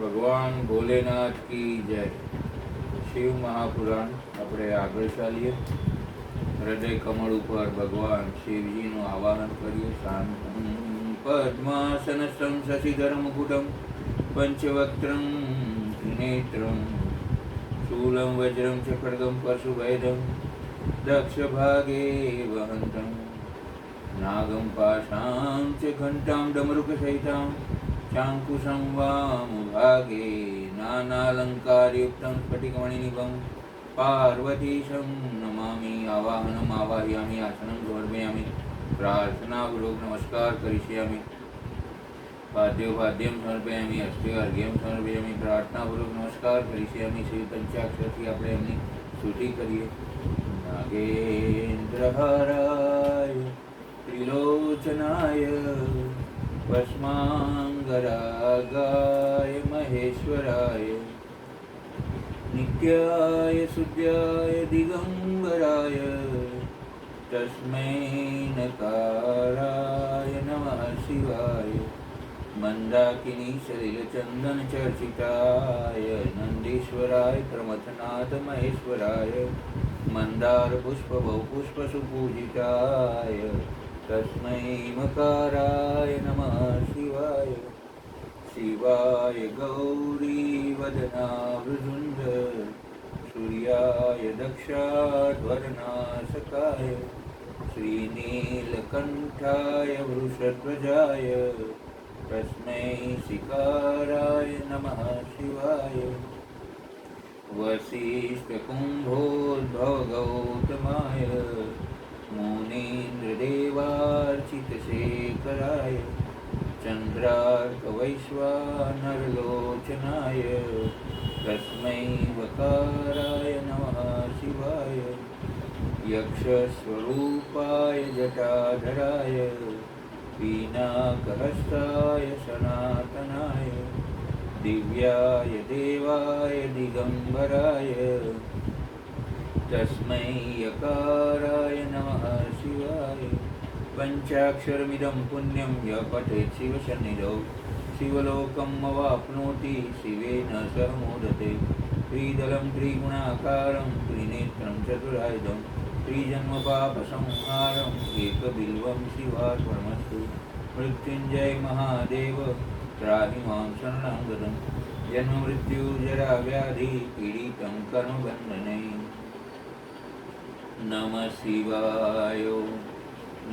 ભગવાન ભોલેનાથ કી જય. શિવ મહાપુરાણ આપણે આગળ ચાલીએ. હૃદય કમળ ઉપર ભગવાન શિવજીનું આવાહન કરીએ. શાંતમ પદ્માસનસ્તમ શશિધર મુકુટમ પંચવક્ત્રમ ત્રિનેત્રમ શૂલમ વજ્રમ ચ ખડગમ પરશુભેદમ દક્ષ ભાગે વહંતમ નાગમ પાશાં ચ ઘંટાં ડમરુક સહિતાં ચાંકુશં વામભાગે નાનાલંકારયુક્तं સ્ફટિકમણિનિભં પાર્વતીશં નમામિ. આવાહનમ આવાહયામિ, આસनं સમર્પયામિ, પ્રાર્થનાપૂર્વક નમસ્કાર કરીષ્યામિ. પાદ્યોપાદ્યમ સમર્પયામિ, અસ્તે અર્ઘ્યમ સમર્પયામિ, પ્રાર્થનાપૂર્વક નમસ્કાર કરીષ્યામિ. શ્રી પંચાક્ષરથી આપણે એમની સ્તુતિ કરીએ. નાગેન્દ્રહારાય ત્રિલોચનાય ભસ્માંગરાગાય મહેશ્વરાય નિત્યાય શુદ્ધાય દિગંબરાય તસ્મૈ નકારાય નમઃ શિવાય. મંદાકિની સલિલચંદન ચર્ચિતાય નંદીશ્વરાય પ્રમથનાથ મહેશ્વરાય મંદાર પુષ્પ બહુપુષ્પ સુપૂજિતાય તસ્મૈ મકારાય નમઃ શિવાય. શિવાય ગૌરી વદનાવૃજુંડ સૂર્યાય દક્ષાધ્વરનાશકાય શ્રીનીલકંઠાય વૃષધ્વજાય તસ્મૈ શિકારાય નમઃ શિવાય. વસિષ્ઠકુંભોદ્ભવગૌતમાય મુનીન્દ્રદેવાર્ચિતશેખરાય ચંદ્રાર્કવૈશ્વાનરલોચનાય તસ્મૈ વકારાય નમઃ શિવાય. યક્ષસ્વરૂપાય જટાધરાય પિનાકહસ્તાય સનાતનાય દિવ્યાય દેવાય દિગંબરાય તસ્મૈ યકારાય નમઃ શિવાય. પંચાક્ષરમિદં પુણ્યં ય પઠેત શિવસન્નિધૌ શિવલોકમ અવાપ્નોતિ શિવેન સહ મોદતે. ત્રિદલં ત્રિગુણાકારં ત્રિનેત્રં ચતુરાયુધં ત્રિજન્મ પાપસંહારં એકબિલ્વં શિવાર્પણમસ્તુ. મૃત્યુંજય મહાદેવ ત્રાહિ માં શરણં ગતં જન્મ મૃત્યુ જરા વ્યાધિ પીડિतं કર્મબંધને. નમઃ શિવાય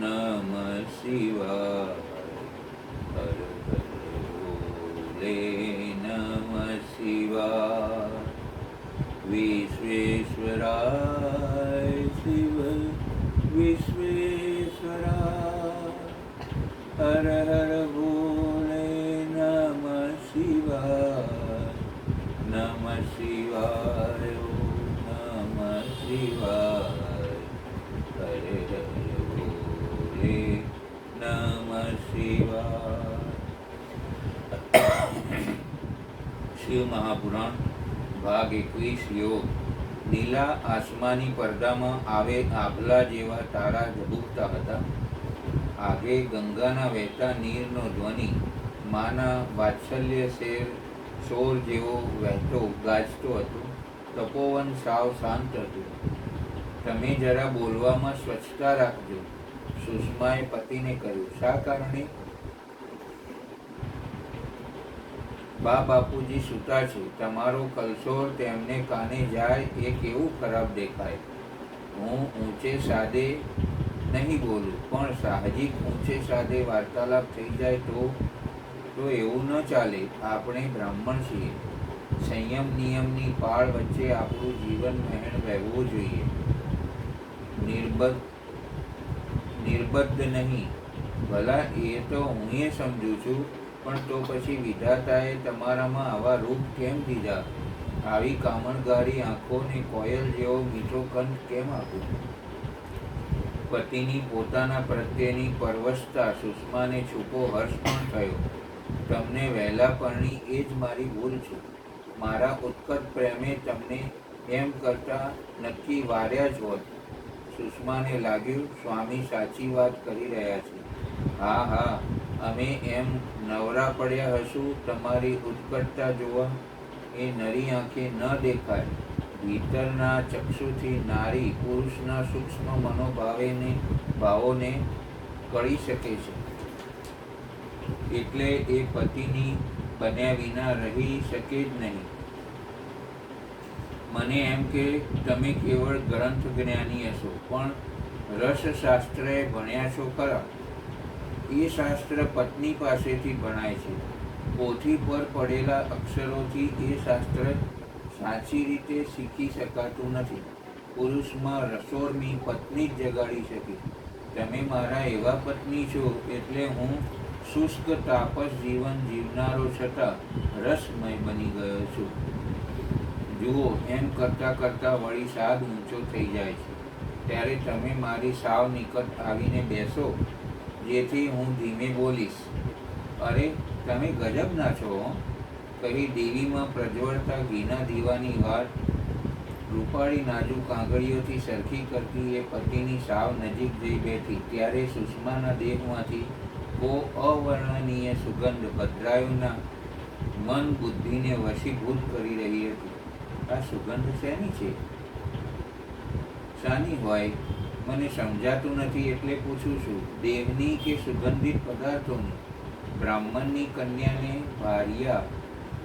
નમઃ શિવાય હર હર ભોલે નમઃ શિવાય. વિશ્વેશ્વરાય શિવ વિશ્વેશ્વરાય હર હર ભોલે નમઃ શિવાય. નમઃ શિવાય નમઃ શિવાય હર હર ભોલે નમઃ શિવાય. શિવ મહાપુરાણ ભાગ 21. યોગ. નીલા આસમાની પડદામાં આવે આભલા જેવા તારા ઝબૂકતા હતા. આગે ગંગાના વહેતા નીરનો ધ્વનિ માના વાત્સલ્ય શોર જેવો વહેતો ગાજતો હતો. તપોવન સાવ શાંત હતું. તમે જરા બોલવામાં સ્વચ્છતા રાખજો, સુષ્માએ પતિને કહ્યું. શા કારણે? બા બાપુજી સૂતા છે. તમારો કલસોર તેમને કાને જાય એ કેવું ખરાબ દેખાય. હું ઊંચે સાદે નહીં બોલું, પણ સાહજિક ઊંચે સાદે વાર્તાલાપ થઈ જાય તો એવું ન ચાલે. આપણે બ્રાહ્મણ છીએ. સંયમ નિયમની પાળ વચ્ચે આપણું જીવન વહેણ વહેવું જોઈએ. નિર્બદ્ધ નહીં. ભલા એ તો હું એ સમજું છું, પણ તો પછી વિધાતાએ તમારામાં આવા રૂપ કેમ દીધા? આવી કામણગારી આંખોને કોયલ જેવો મીઠો કંઠ કેમ આપ્યો? પતિની પોતાના પ્રત્યેની પરવશતા સુષ્માને છૂપો હર્ષ પણ થયો. તમને વહેલા પરણી એ જ મારી ભૂલ છે. મારા ઉત્કટ પ્રેમે તમને એમ કરતા નક્કી વાર્યા જ હોત. સુષ્માને લાગ્યું સ્વામી સાચી વાત કરી રહ્યા છે. હા હા, અમે એમ નવરા પડ્યા હશું તમારી ઉત્કટતા જોવા. એ નરી આંખે ન દેખાય. ભીતરના ચક્ષુથી નારી પુરુષના સૂક્ષ્મ ભાવોને કળી શકે છે. એટલે એ પતિની બન્યા વિના રહી શકે જ નહીં. મને એમ કે તમે કેવળ ગ્રંથ જ્ઞાની હશો, પણ રસશાસ્ત્રએ ભણ્યા છો ખરા. એ શાસ્ત્ર પત્ની પાસેથી ભણાય છે. પોથી પર પડેલા અક્ષરોથી એ શાસ્ત્ર સાચી રીતે શીખી શકાતું નથી. પુરુષમાં રસોર્મી પત્ની જ જગાડી શકે. તમે મારા એવા પત્ની છો એટલે હું શુષ્ક તાપસ જીવન જીવનારો છતાં રસમય બની ગયો છું. જુઓ, એમ કરતાં કરતાં વળી સાદ ઊંચો થઈ જાય છે. ત્યારે તમે મારી સાવ નિકટ આવીને બેસો, જેથી હું ધીમે બોલીશ. અરે, તમે ગજબના છો હો, કહી દેવીમાં પ્રજ્વળતા ઘીના દીવાની વાત રૂપાળી નાજુક આંગળીઓથી સરખી કરતી એ પતિની સાવ નજીક જઈ બેઠી. ત્યારે સુષ્માના દેહમાંથી અવર્ણનીય સુગંધ ભદ્રાયુના મન બુદ્ધિને વશીભૂત કરી રહી હતી. આ સુગંધ શેની છે? શાની હોય? મને સમજાતું નથી એટલે પૂછું છું. દેહની કે સુગંધિત પદાર્થોની? બ્રાહ્મણની કન્યાને ભાર્યા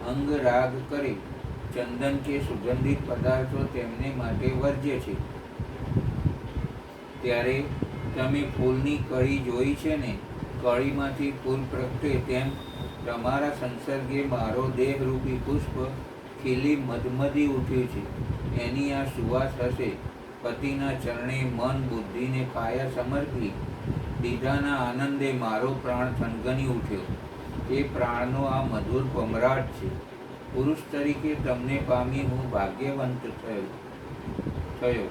અંગરાગ કરે, ચંદન કે સુગંધિત પદાર્થો તેમને માટે વર્જ્ય છે. ત્યારે તમે ફૂલની કળી જોઈ છે ને? કળીમાંથી ફૂલ પ્રગટે તેમ તમારા સંસર્ગે મારો દેહરૂપી પુષ્પ ખીલી મધમધી ઉઠ્યું છે. એની આ સુવાસ હશે. પતિના ચરણે મન બુદ્ધિને કાયા સમર્પી દીધાના આનંદે મારો પ્રાણ થનગની ઉઠ્યો. એ પ્રાણનો આ મધુર પમરાટ છે. પુરુષ તરીકે તમને પામી હું ભાગ્યવંત થયો.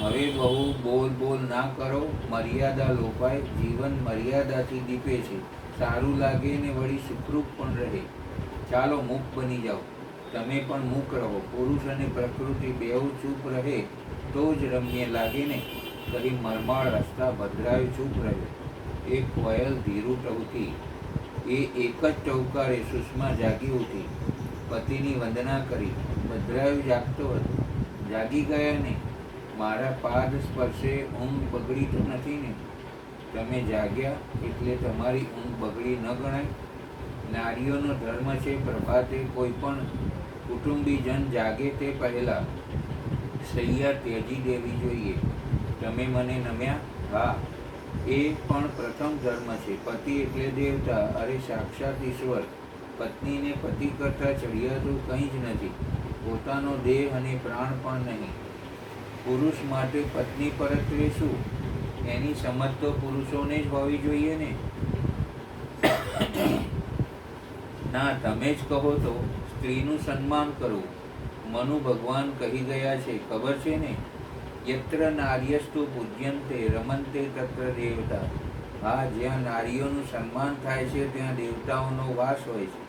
હવે બહુ બોલ ના કરો. મર્યાદા લોપાય. જીવન મર્યાદાથી દીપે છે. સારું લાગે ને વળી સુખરૂપ પણ રહે. ચાલો મૂક બની જાઓ. તમે પણ મૂક રહો. પુરુષ અને પ્રકૃતિ બેઉ ચૂપ રહે તો જ રમ્ય લાગે ને, કહી મરમાળ હસતા ભદ્રાયુ ચૂપ રહ્યો. એક કોયલ ધીરું ટવકી. એ એક જ ટવકારે સુષ્મા જાગી ઉઠી, પતિની વંદના કરી. ભદ્રાયુ જાગતો હતો. જાગી ગયા ને? મારા પાદ સ્પર્શે ઊંઘ બગડી તો નથી ને? તમે જાગ્યા એટલે તમારી ઊંઘ બગડી ન ગણાય. નારીઓનો ધર્મ છે પ્રભાતે કોઈ પણ કુટુંબીજન જાગે તે પહેલા સૈયા ત્યજી દેવી જોઈએ. તમે મને નમ્યા? હા, એ પણ પ્રથમ ધર્મ છે. પતિ એટલે દેવતા, અરે સાક્ષાત ઈશ્વર. પત્નીને પતિ કરતા ચડિયાતું કંઈ જ નથી, પોતાનો દેહ અને પ્રાણ પણ નહીં. પુરુષ માટે પત્ની પરત્વે શું? એની સમજ તો પુરુષોને જ હોવી જોઈએ ને? ના, તમે જ કહો તો. સ્ત્રીનું સન્માન કરવું. મનુ ભગવાન કહી ગયા છે, ખબર છે ને? યત્ર નાર્યસ્તુ પૂજ્યંતે રમંતે તત્ર દેવતા. હા, જ્યાં નારીઓનું સન્માન થાય છે ત્યાં દેવતાઓનો વાસ હોય છે.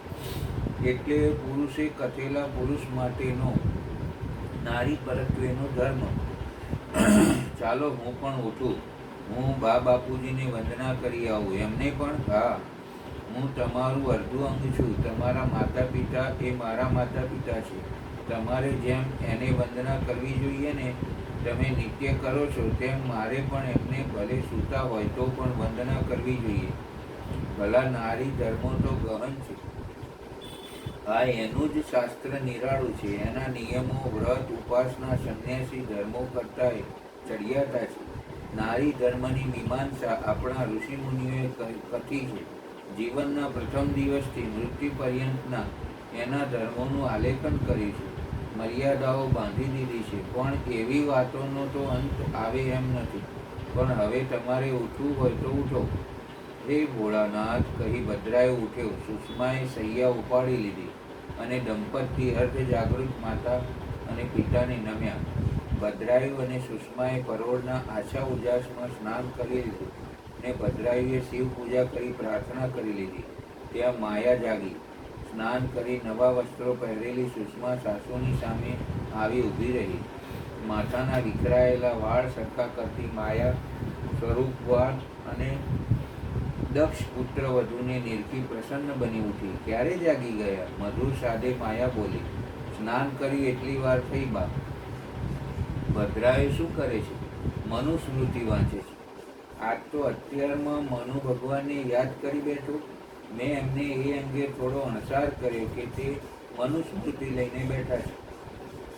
એટલે પુરુષે કથેલા પુરુષ માટેનો નારી પરત્વેનો ધર્મ. ચાલો હું પણ ઉઠું. હું બા બાપુજીને વંદના કરી આવું. એમને પણ? હા, હું તમારું અર્ધું અંગ છું. તમારા માતા પિતા એ મારા માતા પિતા છે. તમારે જેમ એને વંદના કરવી જોઈએ ને, તમે નિત્ય કરો છો તેમ મારે પણ એમને ભલે સૂતા હોય તો પણ વંદના કરવી જોઈએ. ભલા નારી ધર્મો તો ગહન છે. આ એનું જ શાસ્ત્ર નિરાળું છે. એના નિયમો, વ્રત, ઉપાસના, સંન્યાસી ધર્મો કરતાંય ચડિયાતા છે. નારી ધર્મની મીમાંસા આપણા ઋષિમુનિઓએ કથી છે. જીવનના પ્રથમ દિવસથી મૃત્યુ પર્યંતના એના ધર્મોનું આલેખન કર્યું છે. મર્યાદાઓ બાંધી દીધી છે. પણ એવી વાતોનો તો અંત આવે એમ નથી. પણ હવે તમારે ઉઠવું હોય તો ઉઠો. હે ભોળાનાથ, કહી ભદ્રાયો ઉઠ્યો. સુષ્માએ સૈયા ઉપાડી લીધી અને દંપતી અર્ધ જાગૃત માતા અને પિતાને નમ્યા. ભદ્રાયુ અને સુષ્માએ પરોળના આછા ઉજાસમાં સ્નાન કરી લીધું ને ભદ્રાયુએ શિવ પૂજા કરી પ્રાર્થના કરી લીધી. ત્યાં માયા જાગી. સ્નાન કરી નવા વસ્ત્રો પહેરેલી સુષ્મા સાસુની સામે આવી ઊભી રહી. માથાના વિખરાયેલા વાળ સરખા કરતી માયા સ્વરૂપવાન અને દક્ષ પુત્ર વધુને નિરખી પ્રસન્ન બની ઉઠી. ક્યારે જાગી ગયા? મધુર સાદે માયા બોલી. સ્નાન કરી એટલી વાર થઈ બા. ભદ્રાએ શું કરે છે? મનુસ્મૃતિ વાંચે છે. આજ તો અત્યારમાં મનુ ભગવાનને યાદ કરી બેઠો. મેં એમને એ અંગે થોડો અણસાર કર્યો કે તે મનુસ્મૃતિ લઈને બેઠા છે.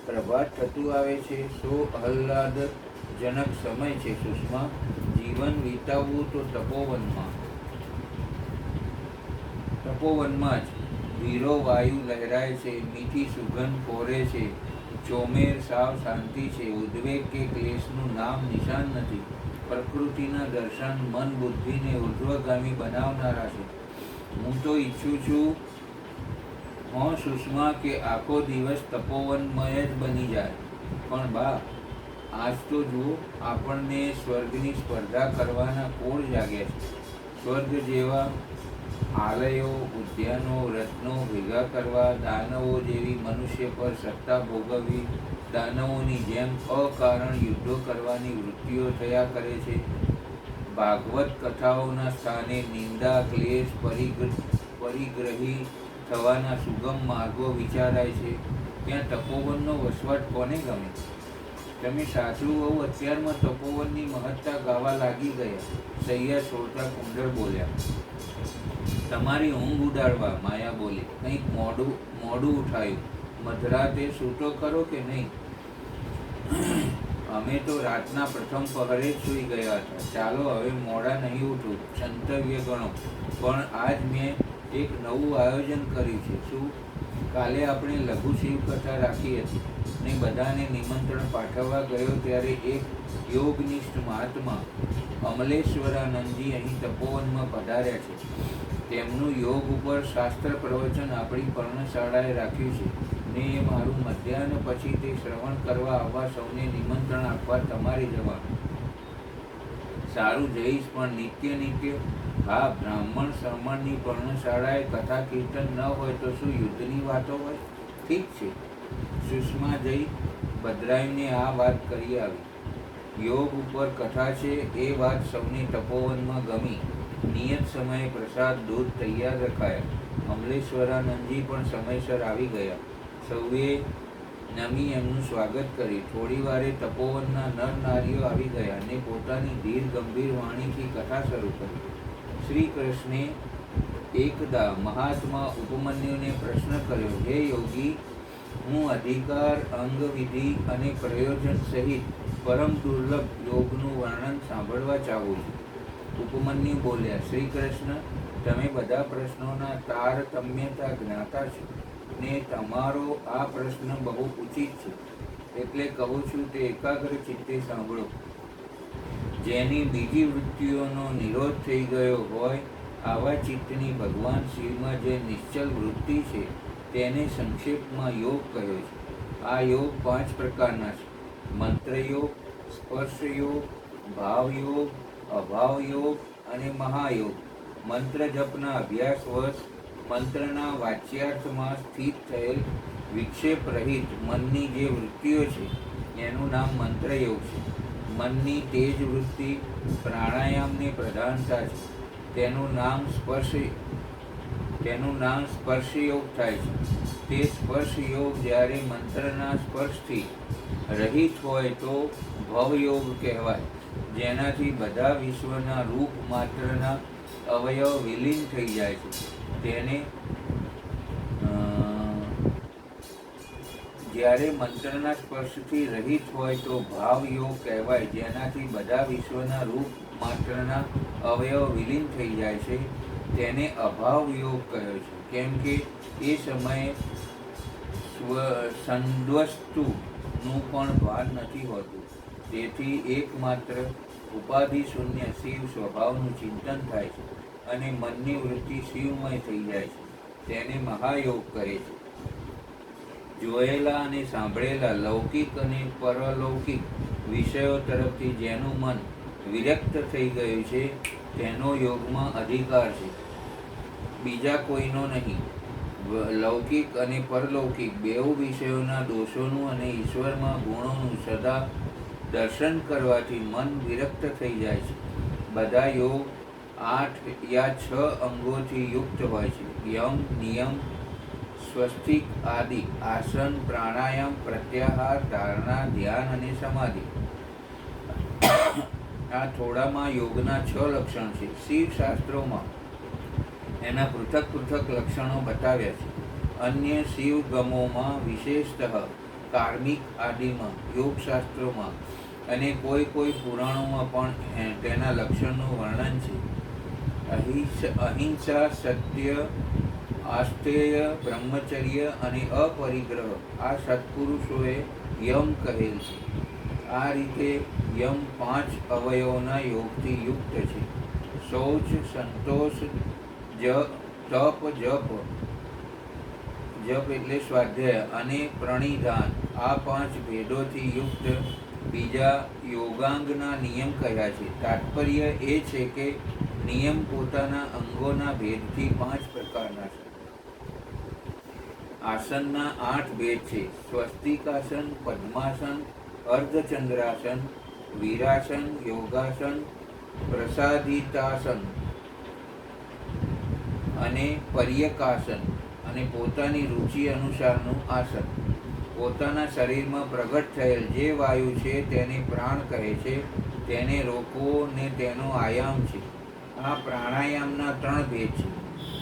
પ્રભાત થતું આવે છે. સો આહ્લાદજનક સમય છે સુષ્મા. જીવન વિતાવવું તો તપોવનમાં જ. ધીરો વાયુ લહેરાય છે, મીઠી સુગંધ ફોરે છે, ચોમેર સાવ શાંતિ છે, ઉદ્વેગ કે ક્લેશનું નામ નિશાન નથી. પ્રકૃતિના દર્શન મન બુદ્ધિને ઉર્ધ્વગામી બનાવનારા છે. હું તો ઈચ્છું છું સુષ્મા કે આખો દિવસ તપોવનમય જ બની જાય. પણ બા, આજ તો જુઓ, આપણને સ્વર્ગની સ્પર્ધા કરવાના કોળ જાગ્યા છે. સ્વર્ગ જેવા આલયો, ઉદ્યાનો, રત્નો ભેગા કરવા, દાનવો જેવી મનુષ્ય પર સત્તા ભોગવવી, દાનવોની જેમ અકારણ યુદ્ધો કરવાની વૃત્તિઓ થયા કરે છે. ભાગવત કથાઓના સ્થાને નિંદા, ક્લેશ, પરિગ્રહી થવાના સુગમ માર્ગો વિચારાય છે. ત્યાં તપોવનનો વસવાટ કોને ગમે? તમે સાસુ વહુ અત્યારમાં તપોવનની મહત્તા ગાવા લાગી ગયા. સૈયા છોડતા કુંડળ બોલ્યા. તમારી ઊંઘ ઉડાડવા, માયા બોલી. કંઈક મોડું ઉઠાયું. મધરાતે સૂતો ખરો કે નહીં? અમે તો રાતના પ્રથમ પહરે જ સૂઈ ગયા હતા. ચાલો હવે મોડા નહીં ઉઠું, ક્ષંતવ્ય ગણો. પણ આજ મેં એક નવું આયોજન કર્યું છે. શું? કાલે આપણે લઘુ શિવકથા રાખી હતી ને બધાને નિમંત્રણ પાઠવવા ગયો ત્યારે એક યોગનિષ્ઠ મહાત્મા અમલેશ્વરાનંદજી અહીં તપોવનમાં પધાર્યા છે. તેમનું યોગ ઉપર શાસ્ત્ર પ્રવચન આપણી પર્ણશાળાએ રાખ્યું છે ને એ મારું મધ્યાહન પછી તે શ્રવણ કરવા આવવા સૌને નિમંત્રણ આપવા તમારે જવાનું. સારું, જઈશ. પણ નિત્ય? હા, બ્રાહ્મણ શ્રમણની પર્ણશાળાએ કથા કીર્તન ન હોય તો શું યુદ્ધની વાતો હોય? ઠીક છે. સુષ્મા જઈ ભદ્રાઈને આ વાત કરી આવી. યોગ ઉપર કથા છે એ વાત સૌને તપોવનમાં ગમી. નિયત સમયે પ્રસાદ દૂધ તૈયાર રખાયા. અમલેશ્વરાનંદજી પણ સમયસર આવી ગયા. સૌએ નમી એમનું સ્વાગત કરી. થોડી વારે તપોવનના નર નારીઓ આવી ગયા અને પોતાની ધીર ગંભીર વાણીથી કથા શરૂ કરી. શ્રી કૃષ્ણે એકદા મહાત્મા ઉપમન્યુને પ્રશ્ન કર્યો, હે યોગી, હું અધિકાર, અંગવિધિ અને પ્રયોજન સહિત પરમ દુર્લભ યોગનું વર્ણન સાંભળવા ચાહું છું. ઉપમન્યુ બોલ્યા, શ્રી કૃષ્ણ, તમે બધા પ્રશ્નોના તારતમ્યતા જ્ઞાતા છો ને તમારો આ પ્રશ્ન બહુ ઉચિત છે. એટલે કહું છું તે એકાગ્ર ચિત્તે સાંભળો. જેની બીજી વૃત્તિઓનો નિરોધ થઈ ગયો હોય આવા ચિત્તની ભગવાન શિવમાં જે નિશ્ચલ વૃત્તિ છે તેને સંક્ષેપમાં યોગ કહ્યો છે. આ યોગ 5 પ્રકારના છે: મંત્રયોગ, સ્પર્શયોગ, ભાવયોગ, અભાવયોગ અને મહાયોગ. મંત્ર જપના અભ્યાસવશ મંત્રના વાચ્યાર્થમાં સ્થિત થયેલ વિક્ષેપ રહિત મનની જે વૃત્તિઓ છે એનું નામ મંત્રયોગ છે. મનની તેજ વૃત્તિ પ્રાણાયામને પ્રધાનતા છે. તેનું નામ સ્પર્શયોગ થાય છે. તે સ્પર્શયોગ જ્યારે મંત્રના સ્પર્શથી રહિત હોય તો ભવયોગ કહેવાય. જેનાથી બધા વિશ્વના રૂપ માત્રના અવયવ વિલીન થઈ જાય છે તેને જ્યારે મંત્રના સ્પર્શથી રહિત હોય તો ભાવયોગ કહેવાય. જેનાથી બધા વિશ્વના રૂપ માત્રના અવયવ વિલીન થઈ જાય છે તેને અભાવ યોગ કહ્યો છે. કેમ કે એ સમયે સંદવસ્તુનું પણ ભાન નથી હોતું. તેથી એકમાત્ર ઉપાધિ શૂન્ય શિવ સ્વભાવનું ચિંતન થાય છે અને મનની વૃત્તિ શિવમય થઈ જાય છે. તેને મહાયોગ કહે છે. જોયેલા અને સાંભળેલા લૌકિક અને પરલૌકિક વિષયો તરફથી જેનું મન વિરક્ત થઈ ગયું છે તેનો યોગમાં અધિકાર છે, બીજા કોઈનો નહીં. લૌકિક અને પરલૌકિક બેઉ વિષયોના દોષોનું અને ઈશ્વરમાં ગુણોનું સદા દર્શન કરવાથી મન વિરક્ત થઈ જાય છે. બધા યોગ 8 યા 6 અંગોથી યુક્ત હોય છે. યમ, નિયમ, સ્વસ્તિક આદિ આસન, પ્રાણાયામ, પ્રત્યાહાર, ધારણા, ધ્યાન અને સમાધિ. આ થોડામાં યોગના 6 લક્ષણ છે. શિવ શાસ્ત્રોમાં એના પૃથક પૃથક લક્ષણો બતાવ્યા છે. અન્ય શિવગમોમાં, વિશેષતઃ કાર્મિક આદિમાં, યોગશાસ્ત્રોમાં અને કોઈ કોઈ પુરાણોમાં પણ તેના લક્ષણનું વર્ણન છે. અહિંસા, સત્ય, આસ્તેય, બ્રહ્મચર્ય અને અપરિગ્રહ આ સત્પુરુષોએ યમ કહેલ છે. આ રીતે યમ 5 અવયવોના યોગથી યુક્ત છે. શૌચ, સંતોષ, તપ, જપ એટલે સ્વાધ્યાય અને પ્રણિધાન આ 5 ભેદોથી યુક્ત બીજા યોગાંગના નિયમ કહ્યા છે. તાત્પર્ય એ છે કે નિયમ પોતાના અંગોના ભેદથી 5 પ્રકારના છે. આસનના 8 ભેદ છે. સ્વસ્તિકાસન, પદ્માસન, અર્ધચંદ્રાસન, વીરાસન, યોગાસન, પ્રસાદિતાસન અને પર્યકાસન. અને પોતાની રુચિ અનુસારનું આસન. પોતાના શરીરમાં પ્રગટ થયેલ જે વાયુ છે તેને પ્રાણ કહે છે. તેને રોકવો ને તેનો આયામ છે. આ પ્રાણાયામના 3 ભેદ છે.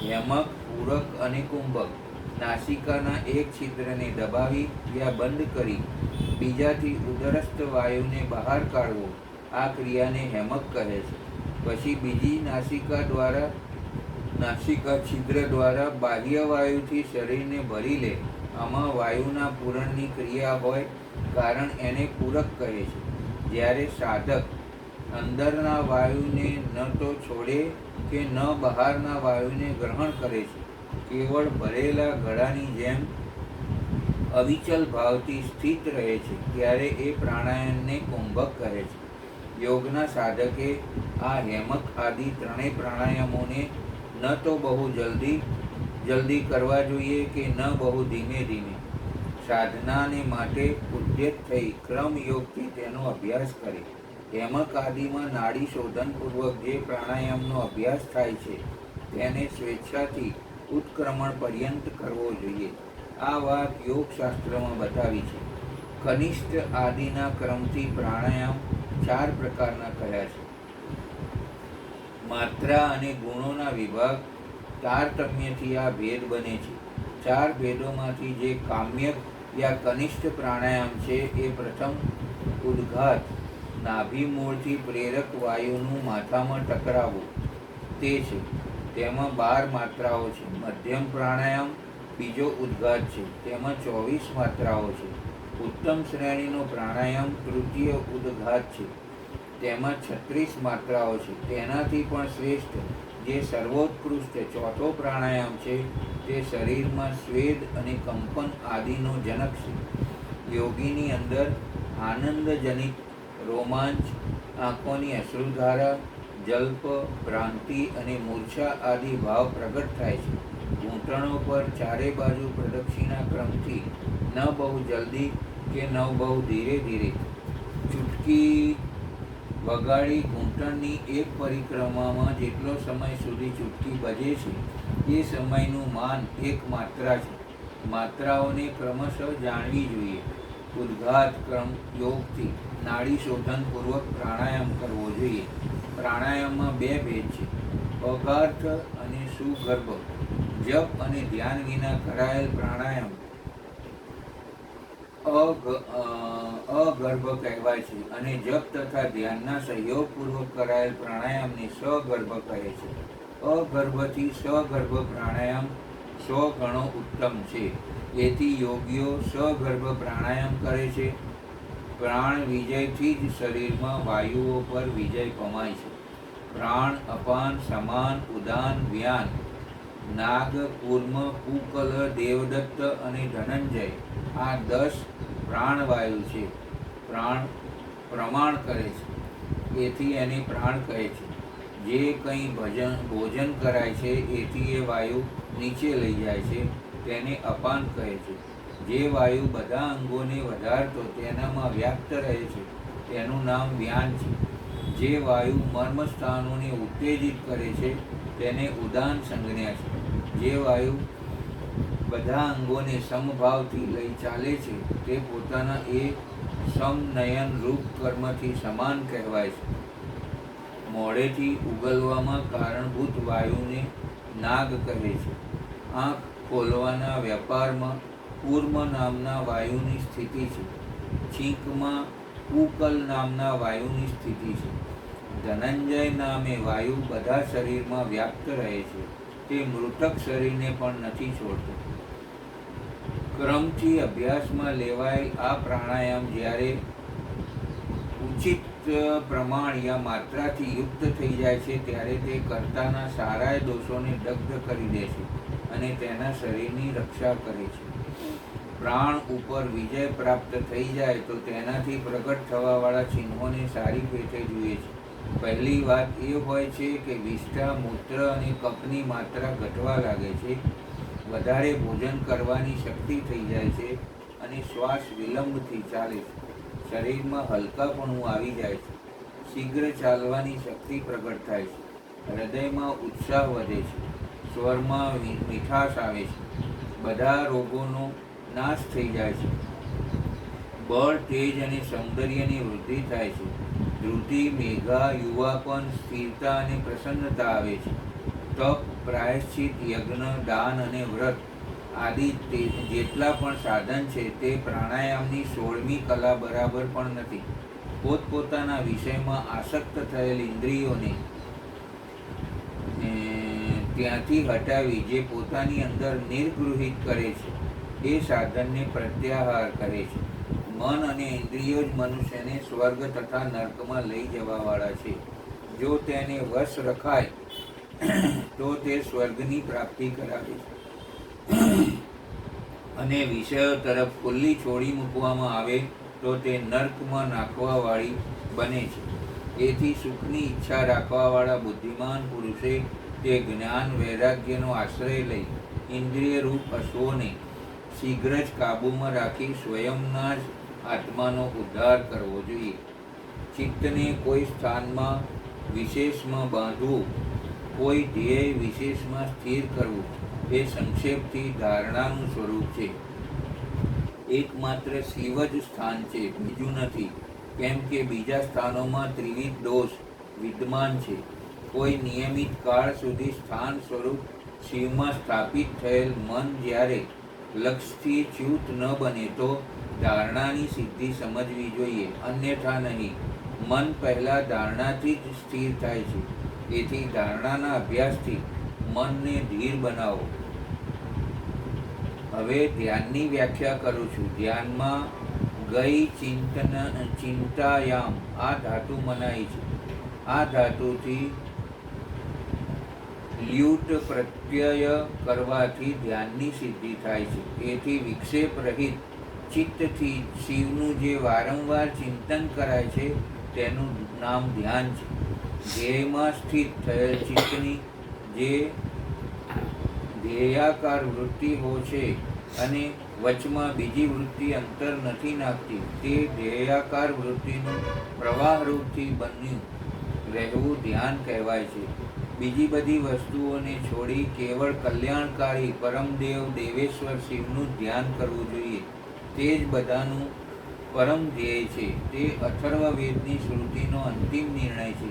યમક, પૂરક અને કુંભક. નાસિકાના એક છિદ્રને દબાવી યા બંધ કરી બીજાથી ઉદરસ્થ વાયુને બહાર કાઢવો આ ક્રિયાને હેમક કહે છે. પછી બીજી નાસિકા છિદ્ર દ્વારા બાહ્ય વાયુથી શરીરને ભરી લે. આમાં વાયુના પૂરણની ક્રિયા હોય કારણ એને પૂરક કહે છે. જ્યારે સાધક અંદરના વાયુને ન તો છોડે કે ન બહારના વાયુને ગ્રહણ કરે છે, કેવળ ભરેલા ઘડાની જેમ અવિચલ ભાવથી સ્થિત રહે છે, ત્યારે એ પ્રાણાયામને કુંભક કહે છે. યોગના સાધકે આ હેમક આદિ 3 પ્રાણાયામોને ન તો બહુ જલ્દી કરવા જોઈએ કે ન બહુ ધીમે ધીમે. સાધનાને માટે ઉદ્યત થઈ ક્રમયોગથી તેનો અભ્યાસ કરે. હેમક આદિમાં નાડી શોધનપૂર્વક જે પ્રાણાયામનો અભ્યાસ થાય છે તેને સ્વેચ્છાથી ઉત્ક્રમણ પર્યંત કરવો જોઈએ. આ વાત યોગશાસ્ત્રમાં બતાવી છે. કનિષ્ઠ આદિના ક્રમથી પ્રાણાયામ 4 પ્રકારના કહ્યા છે. માત્રા અને ગુણોના વિભાગ તારતમ્યથી આ ભેદ બને છે. 4 ભેદોમાંથી જે કામ્યક યા કનિષ્ઠ પ્રાણાયામ છે એ પ્રથમ ઉદ્ઘાત, નાભિમૂળથી પ્રેરક વાયુનું માથામાં ટકરાવવું તે છે. તેમાં 12 માત્રાઓ છે. મધ્યમ પ્રાણાયામ બીજો ઉદ્ઘાત છે. તેમાં 24 માત્રાઓ છે. ઉત્તમ શ્રેણીનો પ્રાણાયામ તૃતીય ઉદ્ઘાત છે. તેમાં 36 માત્રાઓ છે. તેનાથી પણ શ્રેષ્ઠ જે સર્વોત્કૃષ્ટ ચોથો પ્રાણાયામ છે તે શરીરમાં સ્વેદ અને કંપન આદિનો જનક છે. યોગીની અંદર આનંદજનિત રોમાંચ, આંખોની અશ્રુધારા, જલ્પ, ભ્રાંતિ અને મૂર્છા આદિ ભાવ પ્રગટ થાય છે. ઘૂંટણો પર 4 બાજુ પ્રદક્ષિણા ક્રમથી ન બહુ જલ્દી કે ન બહુ ધીરે ધીરે ચૂટકી વગાડી ઘૂંટણની એક પરિક્રમામાં જેટલો સમય સુધી ચૂટકી બજે છે એ સમયનું માન 1 માત્રા છે. માત્રાઓને ક્રમશઃ જાણવી જોઈએ. ઉદ્ઘાત ક્રમ યોગથી નાડી શોધનપૂર્વક પ્રાણાયામ કરવો જોઈએ. પ્રાણાયામમાં 2 ભેદ છે. અગાર્થ અને સુગર્ભ. જપ અને ધ્યાન વિના કરાયેલ પ્રાણાયામ અગર્ભ કહેવાય છે અને જપ તથા ધ્યાનના સહયોગપૂર્વક કરાયેલ પ્રાણાયામને સગર્ભ કહે છે. અગર્ભથી સગર્ભ પ્રાણાયામ 100 ગણો ઉત્તમ છે. એથી યોગીઓ સગર્ભ પ્રાણાયામ કરે છે. પ્રાણ વિજયથી જ શરીરમાં વાયુઓ પર વિજય પમાય છે. પ્રાણ, અપાન, સમાન, ઉદાન, વ્યાન, નાગ, કૂર્મ, પૂકલ, દેવદત્ત અને ધનંજય આ 10 પ્રાણવાયુ છે. પ્રાણ પ્રમાણ કરે છે, એથી એને પ્રાણ કહે છે. જે કંઈ ભોજન કરાય છે એથી એ વાયુ નીચે લઈ જાય છે તેને અપાન કહે છે. જે વાયુ બધા અંગોને વધારતો તેનામાં વ્યાપ્ત રહે છે તેનું નામ વ્યાન છે. જે વાયુ મર્મ સ્થાનોને ઉત્તેજિત કરે છે તેને ઉદાન સંજ્ઞા છે. જે વાયુ બધા અંગોને સમભાવથી લઈ ચાલે છે તે પોતાના એ સમનયન રૂપ કર્મથી સમાન કહેવાય છે. મોઢેથી ઉગલવામાં કારણભૂત વાયુને નાગ કહે છે. આંખ ખોલવાના વ્યાપારમાં કૂર્મ નામના વાયુની સ્થિતિ છે. છીંકમાં કુકલ નામના વાયુની સ્થિતિ છે. ધનંજય નામે વાયુ બધા શરીરમાં વ્યાપ્ત રહે છે. તે મૃતક શરીરને પણ નથી છોડતો. ક્રમથી અભ્યાસમાં લેવાયેલ આ પ્રાણાયામ જ્યારે ઉચિત પ્રમાણ યા માત્રાથી યુક્ત થઈ જાય છે ત્યારે તે કર્તાના સારાય દોષોને દગ્ધ કરી દે છે અને તેના શરીરની રક્ષા કરે છે. પ્રાણ ઉપર વિજય પ્રાપ્ત થઈ જાય તો તેનાથી પ્રગટ થવાવાળા ચિહ્નોને સારી પેઠે જુએ છે. પહેલી વાત એ હોય છે કે વિષ્ઠા, મૂત્ર અને કફની માત્રા ઘટવા લાગે છે. વધારે ભોજન કરવાની શક્તિ થઈ જાય છે અને શ્વાસ વિલંબથી ચાલે છે. શરીરમાં હલકાપણું આવી જાય છે. શીઘ્ર ચાલવાની શક્તિ પ્રગટ થાય છે. હૃદયમાં ઉત્સાહ વધે છે. સ્વરમાં મીઠાશ આવે છે. બધા રોગોનો નાશ થઈ જાય છે. બળ, તેજ અને સૌંદર્યની વૃદ્ધિ થાય છે. ધૃતિ, મેઘા, યુવાપન, સ્થિરતા અને પ્રસન્નતા આવે છે. તપ, પ્રાયશ્ચિત, યજ્ઞ, દાન અને વ્રત આદિ જેટલા પણ સાધન છે તે પ્રાણાયામની 16મી કલા બરાબર પણ નથી. પોતપોતાના વિષયમાં આસક્ત થયેલ ઇન્દ્રિયોને ત્યાંથી હટાવી જે પોતાની અંદર નિર્ગૃહિત કરે છે એ સાધનને પ્રત્યાહાર કરે છે. મન અને ઇન્દ્રિયો જ મનુષ્યને સ્વર્ગ તથા નર્કમાં લઈ જવાવાળા છે. જો તેને વશ રખાય તો તે સ્વર્ગની પ્રાપ્તિ કરાવે છે અને વિષયો તરફ ખુલ્લી છોડી મૂકવામાં આવે તો તે નર્કમાં નાખવાવાળી બને છે. એથી સુખની ઈચ્છા રાખવાવાળા બુદ્ધિમાન પુરુષે તે જ્ઞાન વૈરાગ્યનો આશ્રય લઈ ઇન્દ્રિય રૂપ અશ્વોને શીઘ્ર જ કાબૂમાં રાખી સ્વયંના જ આત્માનો ઉદ્ધાર કરવો જોઈએ. ચિત્તને કોઈ સ્થાનમાં વિશેષમાં બાંધવું, કોઈ ધ્યેય વિશેષમાં સ્થિર કરવું એ સંક્ષેપથી ધારણાનું સ્વરૂપ છે. એકમાત્ર શિવ જ સ્થાન છે, બીજું નથી. કેમ કે બીજા સ્થાનોમાં ત્રિવિધ દોષ વિદ્યમાન છે. કોઈ નિયમિત કાળ સુધી સ્થાન સ્વરૂપ શિવમાં સ્થાપિત થયેલ મન જ્યારે લક્ષ્યથી ચ્યુત ન બને તો ધારણાની સિદ્ધિ સમજવી જોઈએ, અન્યથા નહીં. મન પહેલાં ધારણાથી જ સ્થિર થાય છે. તેથી ધારણાના અભ્યાસથી મનને ધીર બનાવો. હવે ધ્યાનની વ્યાખ્યા કરું છું. ધ્યાનમાં ગઈ ચિંતાયામ આ ધાતુ મનાઈ છે. આ ધાતુથી લ્યુટ પ્રત્યય કરવાથી ધ્યાનની સિદ્ધિ થાય છે. તેથી વિક્ષેપ રહિત ચિત્તથી શિવનું જે વારંવાર ચિંતન કરાય છે તેનું નામ ધ્યાન છે. ધ્યેયમાં સ્થિત થયેલ ચિત્તની જે ધ્યેયાકાર વૃત્તિઓ છે અને વચમાં બીજી વૃત્તિ અંતર નથી નાખતી તે ધ્યેયાકાર વૃત્તિનું પ્રવાહરૂપથી બન્યું રહેવું ધ્યાન કહેવાય છે. બીજી બધી વસ્તુઓને છોડી કેવળ કલ્યાણકારી પરમદેવ દેવેશ્વર શિવનું ધ્યાન કરવું જોઈએ. તે જ બધાનું પરમ ધ્યેય છે. તે અથર્વવેદની શ્રુતિનો અંતિમ નિર્ણય છે.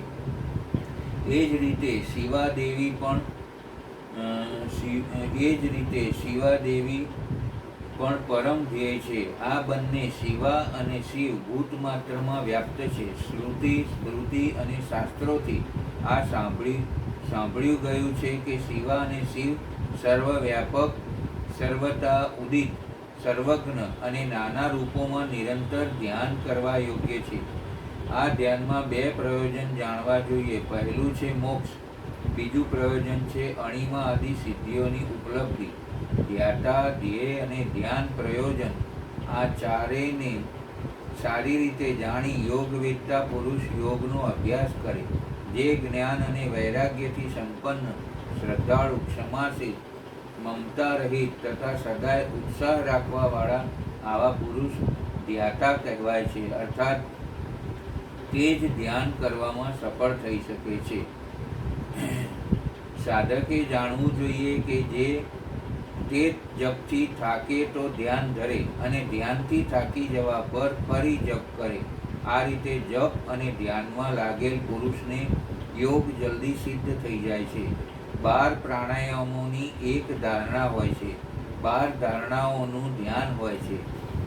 એ જ રીતે શિવાદેવી પણ પરમ ધ્યેય છે. આ બંને શિવા અને શિવ ભૂતમાત્રમાં વ્યાપ્ત છે. શ્રુતિ, સ્મૃતિ અને શાસ્ત્રોથી આ સાંભળ્યું ગયું છે કે શિવા અને શિવ સર્વવ્યાપક, સર્વતા ઉદિત, સર્વજ્ઞ અને નાના રૂપોમાં નિરંતર ધ્યાન કરવા યોગ્ય છે. આ ધ્યાનમાં 2 પ્રયોજન જાણવા જોઈએ. પહેલું છે મોક્ષ, બીજું પ્રયોજન છે અણિમા આદિ સિદ્ધિઓની ઉપલબ્ધિ. ધ્યાતા, ધ્યેય અને ધ્યાન પ્રયોજન આ ચારેયને સારી રીતે જાણી યોગવેત્તા પુરુષ યોગનો અભ્યાસ કરે. જે જ્ઞાન અને વૈરાગ્યથી સંપન્ન, શ્રદ્ધાળુ, ક્ષમાશીલ, મમતા રહિત તથા સદાય ઉત્સાહ રાખવાવાળા આવા પુરુષ ધ્યાતા કહેવાય છે. અર્થાત તે જ ધ્યાન કરવામાં સફળ થઈ શકે છે. સાધકે જાણવું જોઈએ કે જે તે જપથી થાકે તો ધ્યાન ધરે અને ધ્યાનથી થાકી જવા પર ફરી જપ કરે. આ રીતે જપ અને ધ્યાનમાં લાગેલ પુરુષને યોગ જલ્દી સિદ્ધ થઈ જાય છે. 12 પ્રાણાયામોની એક ધારણા હોય છે, 12 ધારણાઓનું ધ્યાન હોય છે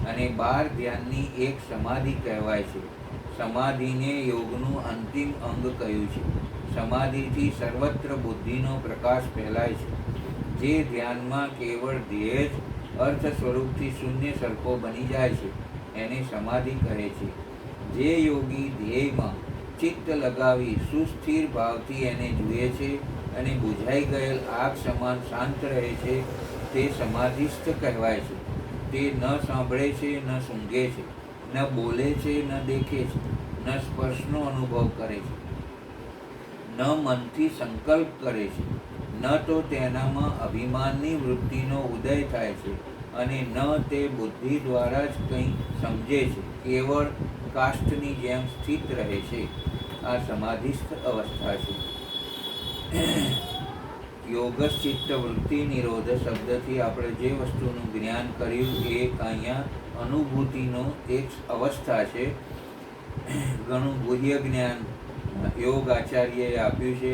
અને 12 ધ્યાનની એક સમાધિ કહેવાય છે. સમાધિને યોગનું અંતિમ અંગ કહ્યું છે. સમાધિથી સર્વત્ર બુદ્ધિનો પ્રકાશ ફેલાય છે. જે ધ્યાનમાં કેવળ ધ્યેય જ અર્થ સ્વરૂપથી શૂન્ય સરખો બની જાય છે એને સમાધિ કહે છે. જે યોગી ધ્યેયમાં ચિત્ત લગાવી સુસ્થિર ભાવથી એને જુએ છે અને બુઝાઈ ગયેલ આગ સમાન શાંત રહે છે તે સમાધિસ્થ કહેવાય છે. તે ન સાંભળે છે, ન સૂંઘે છે, ન બોલે છે, ન દેખે છે, ન સ્પર્શનો અનુભવ કરે છે, ન મનથી સંકલ્પ કરે છે, ન તો તેનામાં અભિમાનની વૃત્તિનો ઉદય થાય છે અને ન તે બુદ્ધિ દ્વારા જ કંઈ સમજે છે. કેવળ કાષ્ઠની જેમ સ્થિત રહે છે. આ સમાધિસ્થ અવસ્થા છે. યોગશ્ચિત્ત વૃત્તિ નિરોધ શબ્દથી આપણે જે વસ્તુનું જ્ઞાન કર્યું એ અહીંયા અનુભૂતિનો એક અવસ્થા છે. ઘણું ગુહ્ય જ્ઞાન યોગ આચાર્યએ આપ્યું છે.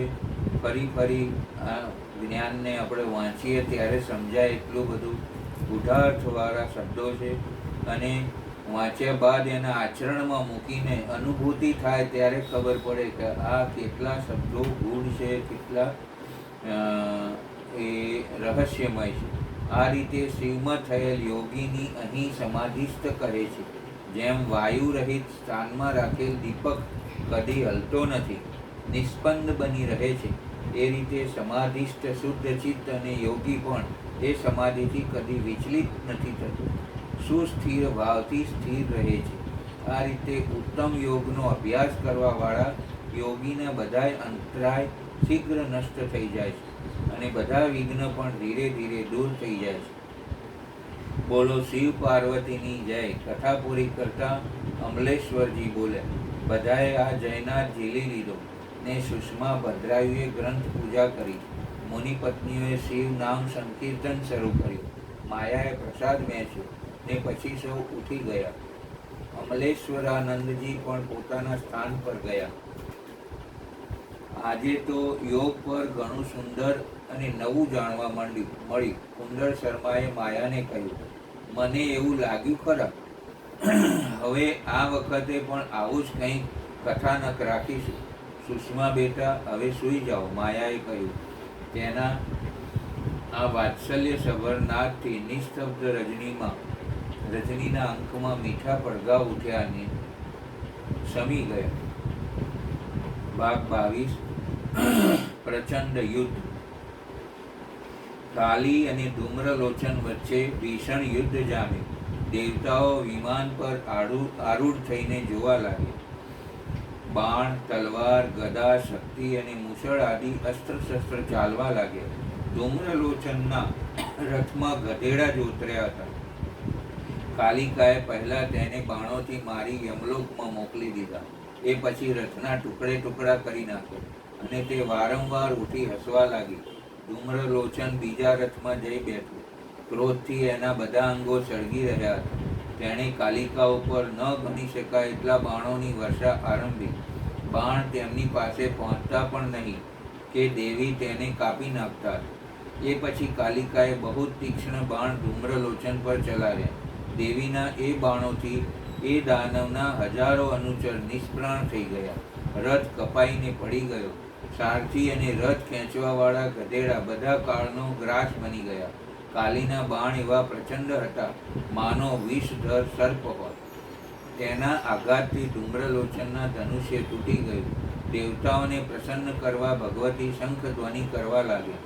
ફરી આ જ્ઞાનને આપણે વાંચીએ ત્યારે સમજાય એટલું બધું ગૂઢાર્થવાળા શબ્દો છે અને વાંચ્યા બાદ એના આચરણમાં મૂકીને અનુભૂતિ થાય ત્યારે ખબર પડે કે આ કેટલા શબ્દો ગૂઢ છે, કેટલા એ રહસ્યમય છે. આ રીતે શિવમાં થયેલ યોગીની અહીં સમાધિસ્થ કહે છે. જેમ વાયુ રહિત સ્થાનમાં રાખેલ દીપક કદી હલતો નથી, નિસ્પંદ બની રહે છે, એ રીતે સમાધિસ્થ શુદ્ધ ચિત્ત અને યોગી પણ એ સમાધિથી કદી વિચલિત નથી થતું, સુસ્થિર ભાવથી સ્થિર રહે છે. આ રીતે ઉત્તમ યોગનો અભ્યાસ કરવાવાળા યોગીના બધાય અંતરાય શીઘ્ર નષ્ટ થઈ જાય છે અને બધા વિઘ્ન પણ ધીરે ધીરે દૂર થઈ જાય છે. બોલો શિવ પાર્વતીની જય. કથા પૂરી કરતા અમલેશ્વરજી બોલ્યા, બધાએ આ જયનાથ ઝીલી લીધો ને સુષ્મા ભદ્રાયુએ ગ્રંથ પૂજા કરી. મુનિપત્નીઓએ શિવ નામ સંકીર્તન શરૂ કર્યું. માયાએ પ્રસાદ વહેંચ્યો ને પછી સૌ ઉઠી ગયા. અમલેશ્વરાનંદજી પણ પોતાના સ્થાન પર ગયા. આજે તો યોગ પર ઘણું સુંદર અને નવું જાણવા મળ્યું. કુંદળ શર્માએ માયાને કહ્યું, મને એવું લાગ્યું ખરા, હવે આ વખતે પણ આવું જ કંઈક કથાનક રાખીશું. સુષ્મા બેટા હવે સૂઈ જાઓ, માયાએ કહ્યું. તેના આ વાત્સલ્યસભર નાદથી નિસ્તબ્ધ રજનીના અંકમાં મીઠા પડઘા ઉઠ્યા અને શમી ગયા. ભાગ 22. પ્રચંડ યુદ્ધ. કાલી અને ધૂમ્રલોચન વચ્ચે ભીષણ યુદ્ધ જામ્યું. દેવતાઓ વિમાન પર આરૂઢ થઈને જોવા લાગ્યા. બાણ, તલવાર, ગદા, શક્તિ અને મુસળ આદિ અસ્ત્ર શસ્ત્ર ચાલવા લાગ્યા. ધૂમ્રલોચનના રથમાં ગધેડા જ ઉતર્યા હતા. કાલિકાએ પહેલા તેને બાણોથી મારી યમલોકમાં મોકલી દીધા. એ પછી રથના ટુકડા કરી નાખ્યો અને તે વારંવાર ઉઠી હસવા લાગી. ધૂમ્રલોચન બીજા રથમાં જઈ બેઠું. ક્રોધથી એના બધા અંગો સળગી રહ્યા હતા. તેણે કાલિકા ઉપર ન ગણી શકાય એટલા બાણોની વર્ષા આરંભી. બાણ તેમની પાસે પહોંચતા પણ નહીં કે દેવી તેને કાપી નાખતા. એ પછી કાલિકાએ બહુ તીક્ષ્ણ બાણ ધૂમ્રલોચન પર ચલાવ્યા. દેવીના એ બાણોથી એ દાનવના હજારો અનુચર નિષ્પ્રાણ થઈ ગયા. રથ કપાઈને પડી ગયો. સારથી અને રથ ખેંચવાવાળા ગધેડા બધા કાળનો ગ્રાસ બની ગયા. કાલીના બાણ એવા પ્રચંડ હતા, માનો વિષધર સર્પ હોય. તેના આઘાતથી ધૂમ્રલોચનના ધનુષ્ય તૂટી ગયું. દેવતાઓને પ્રસન્ન કરવા ભગવતી શંખ ધ્વનિ કરવા લાગ્યા.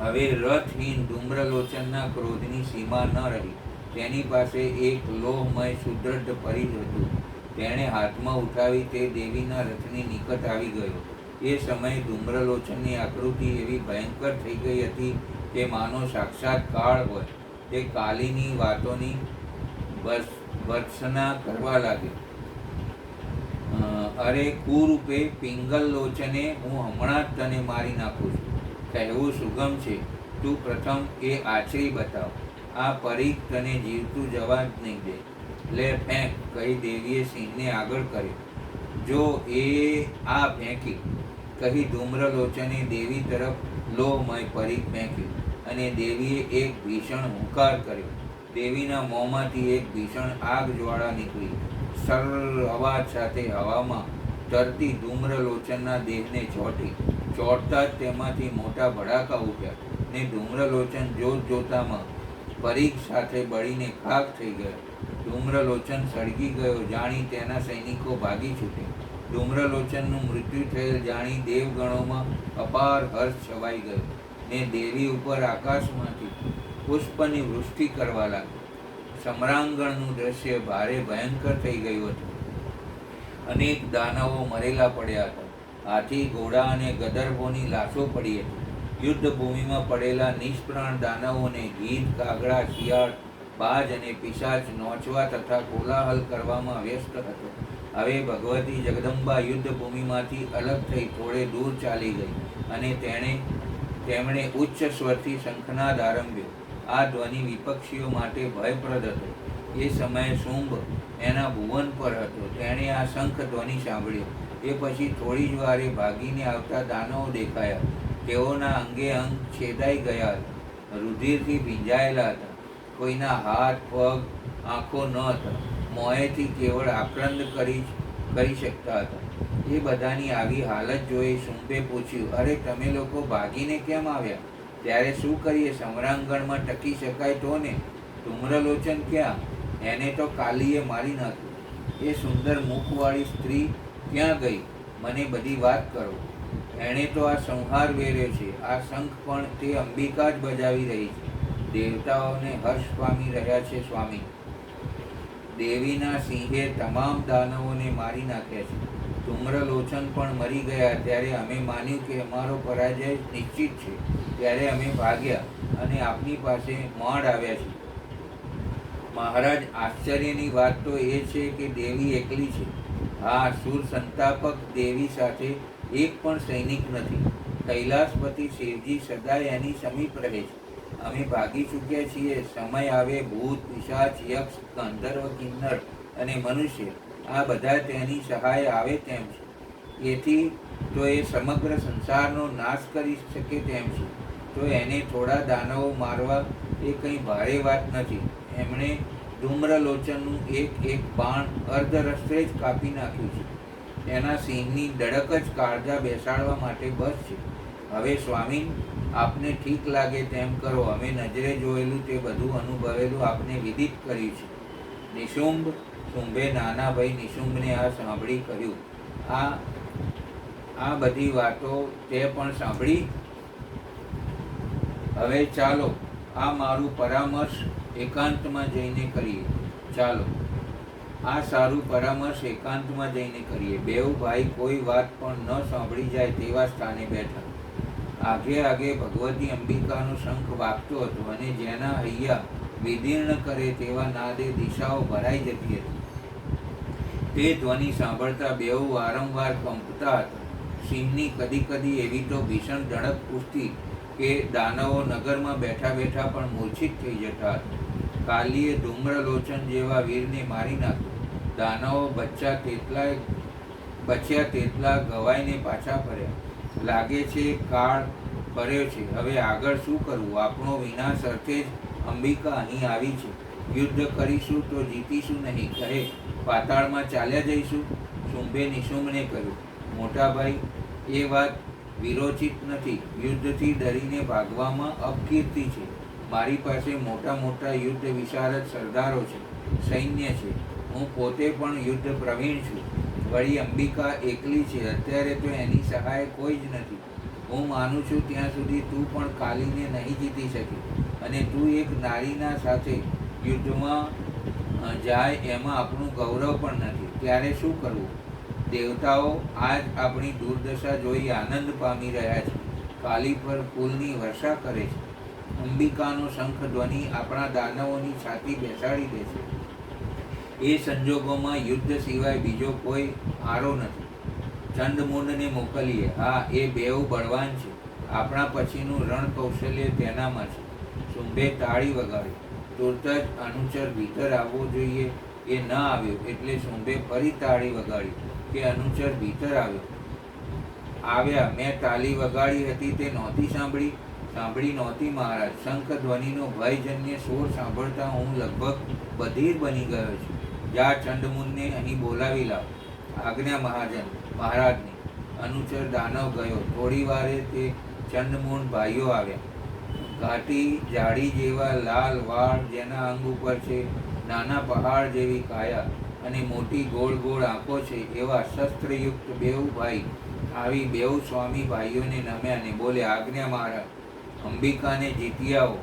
હવે રથહીન ધૂમ્રલોચનના ક્રોધની સીમા ન રહી. તેની પાસે એક લોહમય સુદૃઢ પરિઘ હતું. તેણે હાથમાં ઉઠાવી તે દેવીના રથની નિકટ આવી ગયો. એ સમયે ધૂમ્રલોચનની આકૃતિ એવી ભયંકર થઈ ગઈ હતી કે માનો સાક્ષાત કાળ હોય. તે કાલીની વાતોની ભર્ત્સના કરવા લાગ્યો. અરે કુરૂપે પિંગલ લોચને, હું હમણાં જ તને મારી નાખું છું. કહેવું સુગમ છે, તું પ્રથમ એ આચરી બતાવ. આ પરીખ તને જીવતું જવા જ નહીં દે. લે ફેંક, કહી દેવીએ સિંહને આગળ કર્યો. જો એ આ ફેંકી, કહી ધૂમ્રલોચને દેવી તરફ લોહમય પરીખ ફેંકી, અને દેવીએ એક ભીષણ હુંકાર કર્યો. દેવીના મોંમાંથી એક ભીષણ આગ જ્વાળા નીકળી. સર અવાજ સાથે હવામાં તરતી ધૂમ્રલોચનના દેહને ચોંટી. ચોંટતા જ તેમાંથી મોટા ભડાકા ઉઠ્યા, ને ધૂમ્રલોચન જોતામાં પરીખ સાથે બળીને ખાખ થઈ ગયો. ધૂમ્રલોચન સળગી ગયો જાણી તેના સૈનિકો ભાગી છૂટ્યા. ધૂમ્રલોચનનું મૃત્યુ થયેલ જાણી દેવગણોમાં અપાર હર્ષ છવાઈ ગયો, ને દેવી ઉપર આકાશમાંથી પુષ્પની વૃષ્ટિ કરવા લાગી. સમરાંગણનું દ્રશ્ય ભારે ભયંકર થઈ ગયું હતું. અનેક દાનવો મરેલા પડ્યા હતા. હાથી, ઘોડા અને ગદર્ભોની લાશો પડી હતી. યુદ્ધ ભૂમિમાં પડેલા નિષ્પ્રાણ દાનવોને ગીધ, કાગડા, શિયાળ, બાજ અને પિશાચ નોચવા તથા કોલાહલ કરવામાં વ્યસ્ત હતો. હવે ભગવતી જગદંબા યુદ્ધ ભૂમિમાંથી અલગ થઈ થોડે દૂર ચાલી ગઈ, અને તેમણે ઉચ્ચ સ્વરથી શંખનાદ આરંભ્યો. આ ધ્વનિ વિપક્ષીઓ માટે ભયપ્રદ હતો. એ સમયે શુંભ એના ભુવન પર હતો. તેણે આ શંખ ધ્વનિ સાંભળ્યો. એ પછી થોડી જ વારે ભાગીને આવતા દાનવો દેખાયા. તેઓના અંગે અંગ છેદાઈ ગયા હતા, રુધિરથી ભીંજાયેલા હતા. કોઈના હાથ, પગ, આંખો ન હતા. મોંએથી કેવળ આક્રંદ કરી શકતા હતા. એ બધાની આવી હાલત જોઈ શુંભે પૂછ્યું, અરે તમે લોકો ભાગીને કેમ આવ્યા? ત્યારે શું કરીએ? સમરાંગણમાં ટકી શકાય તો ને? ધૂમ્રલોચન ક્યાં? એને તો કાલીએ મારી નાખ્યું. એ સુંદર મુખવાળી સ્ત્રી ક્યાં ગઈ? મને બધી વાત કરો. એણે તો આ સંહાર વેર્યો છે. આ શંખ પણ તે અંબિકા જ બજાવી રહી છે. દેવતાઓને હર્ષ પામી રહ્યા છે સ્વામી. દેવીના સિંહે તમામ દાનવોને મારી નાખ્યા છે. ધૂમ્રલોચન પણ મરી ગયા. ત્યારે અમે માન્યું કે અમારો પરાજય નિશ્ચિત છે. ત્યારે અમે ભાગ્યા અને આપની પાસે માંડ આવ્યા છીએ. મહારાજ, આશ્ચર્યની વાત તો એ છે કે દેવી એકલી છે. હા, સુર સંતાપક દેવી સાથે એક પણ સૈનિક નથી. કૈલાસપતિ શિવજી સદાય એની સમીપ રહે છે. અમે ભાગી ચૂક્યા છીએ. સમય આવે ભૂત, પિશાચ, યક્ષ, ગંધર્વ, કિન્નર અને મનુષ્ય આ બધા તેની સહાય આવે તેમ છે. એથી તો એ સમગ્ર સંસારનો નાશ કરી શકે તેમ છે. તો એને થોડા દાનવો મારવા એ કંઈ ભારે વાત નથી. એમણે ધૂમ્રલોચનનું એક બાણ અર્ધ રસ્તે જ કાપી નાખ્યું છે. એના સિંહની ડડક જ કાળજા બેસાડવા માટે બસ છે. હવે સ્વામી, આપને ઠીક લાગે તેમ કરો. અમે નજરે જોયેલું તે બધું અનુભવેલું આપને વિદિત કર્યું છે. નિશુંભ, શુંભે નાના ભાઈ નિશુંભને આ સાંભળી કહ્યું, આ બધી વાતો તે પણ સાંભળી. હવે ચાલો આ મારું પરામર્શ એકાંતમાં જઈને કરીએ. ચાલો આ સારું પરામર્શ એકાંતમાં જઈને કરીએ. બેઉ ભાઈ કોઈ વાત પણ ન સાંભળી જાય તેવા સ્થાને બેઠા. આગે આગે ભગવતી અંબિકાનો શંખ વાગતો હતો, અને જેના હૈયા વિદીર્ણ કરે તેવા નાદે દિશાઓ ભરાઈ જતી હતી. તે ધ્વનિ સાંભળતા બેઉ વારંવાર કંપતા હતા. સિંહની કદી કદી એવી તો ભીષણ ધડક પૂછતી કે દાનવો નગરમાં બેઠા બેઠા પણ મૂર્છિત થઈ જતા હતા. કાલીએ ધૂમ્રલોચન જેવા વીરને મારી નાખ્યો. દાનવો બચ્યા તેટલા ગવાઈને પાછા ફર્યા. લાગે છે કાળ ફર્યો છે. હવે આગળ શું કરવું? આપણો વિનાશ અર્થે જ અંબિકા અહીં આવી છે. યુદ્ધ કરીશું તો જીતીશું નહીં, કહે પાતાળમાં ચાલ્યા જઈશું. શુંભે નિશુંભને કહ્યું, મોટા ભાઈ, એ વાત વિરોચિત નથી. યુદ્ધથી ડરીને ભાગવામાં અપકીર્તિ છે. મારી પાસે મોટા મોટા યુદ્ધ વિશારદ સરદારો છે, સૈન્ય છે. હું પોતે પણ યુદ્ધ પ્રવીણ છું. વળી અંબિકા એકલી છે. અત્યારે તો એની સહાય કોઈ જ નથી. હું માનું છું ત્યાં સુધી તું પણ કાલીને નહીં જીતી શકી. અને તું એક નારીના સાથે યુદ્ધમાં જાય એમાં આપણું ગૌરવ પણ નથી. ત્યારે શું કરવું? દેવતાઓ આજ આપણી દુર્દશા જોઈ આનંદ પામી રહ્યા છે. કાલી પર ફૂલની વર્ષા કરે છે. અંબિકાનો શંખ ધ્વનિ આપણા દાનવોની છાતી બેસાડી દે છે. એ સંજોગોમાં યુદ્ધ સિવાય બીજો કોઈ આરો નથી. ચંડમુંડને મોકલીએ. હા, એ બેઉ બળવાન છે. આપણા પછીનું રણ કૌશલ્ય તેનામાં છે. શુંભે તાળી વગાડી. તુરત જ અનુચર ભીતર આવવો જોઈએ. એ ન આવ્યો એટલે શુંભે ફરી તાળી વગાડી કે અનુચર ભીતર આવ્યા. મેં તાળી વગાડી હતી તે નહોતી સાંભળી નહોતી મહારાજ. શંખ ધ્વનિનો ભયજન્ય શોર સાંભળતા હું લગભગ બધિર બની ગયો છું. જા, ચંડમુંડને અહીં બોલાવી લાવ. આજ્ઞા મહારાજની. અનુચર દાનવ ગયો. થોડી વારે તે ચંડમુંડ ભાઈઓ આવ્યા. ઘાટી જાડી જેવા લાલ વાળ, જેના અંગ ઉપર છે નાના પહાડ જેવી કાયા અને મોટી ગોળ ગોળ આંખો છે, એવા શસ્ત્રયુક્ત બેઉ ભાઈ આવી બેઉ સ્વામી ભાઈઓને નમ્યા ને બોલે, આજ્ઞા મહારાજ, અંબિકાને જીતી આવો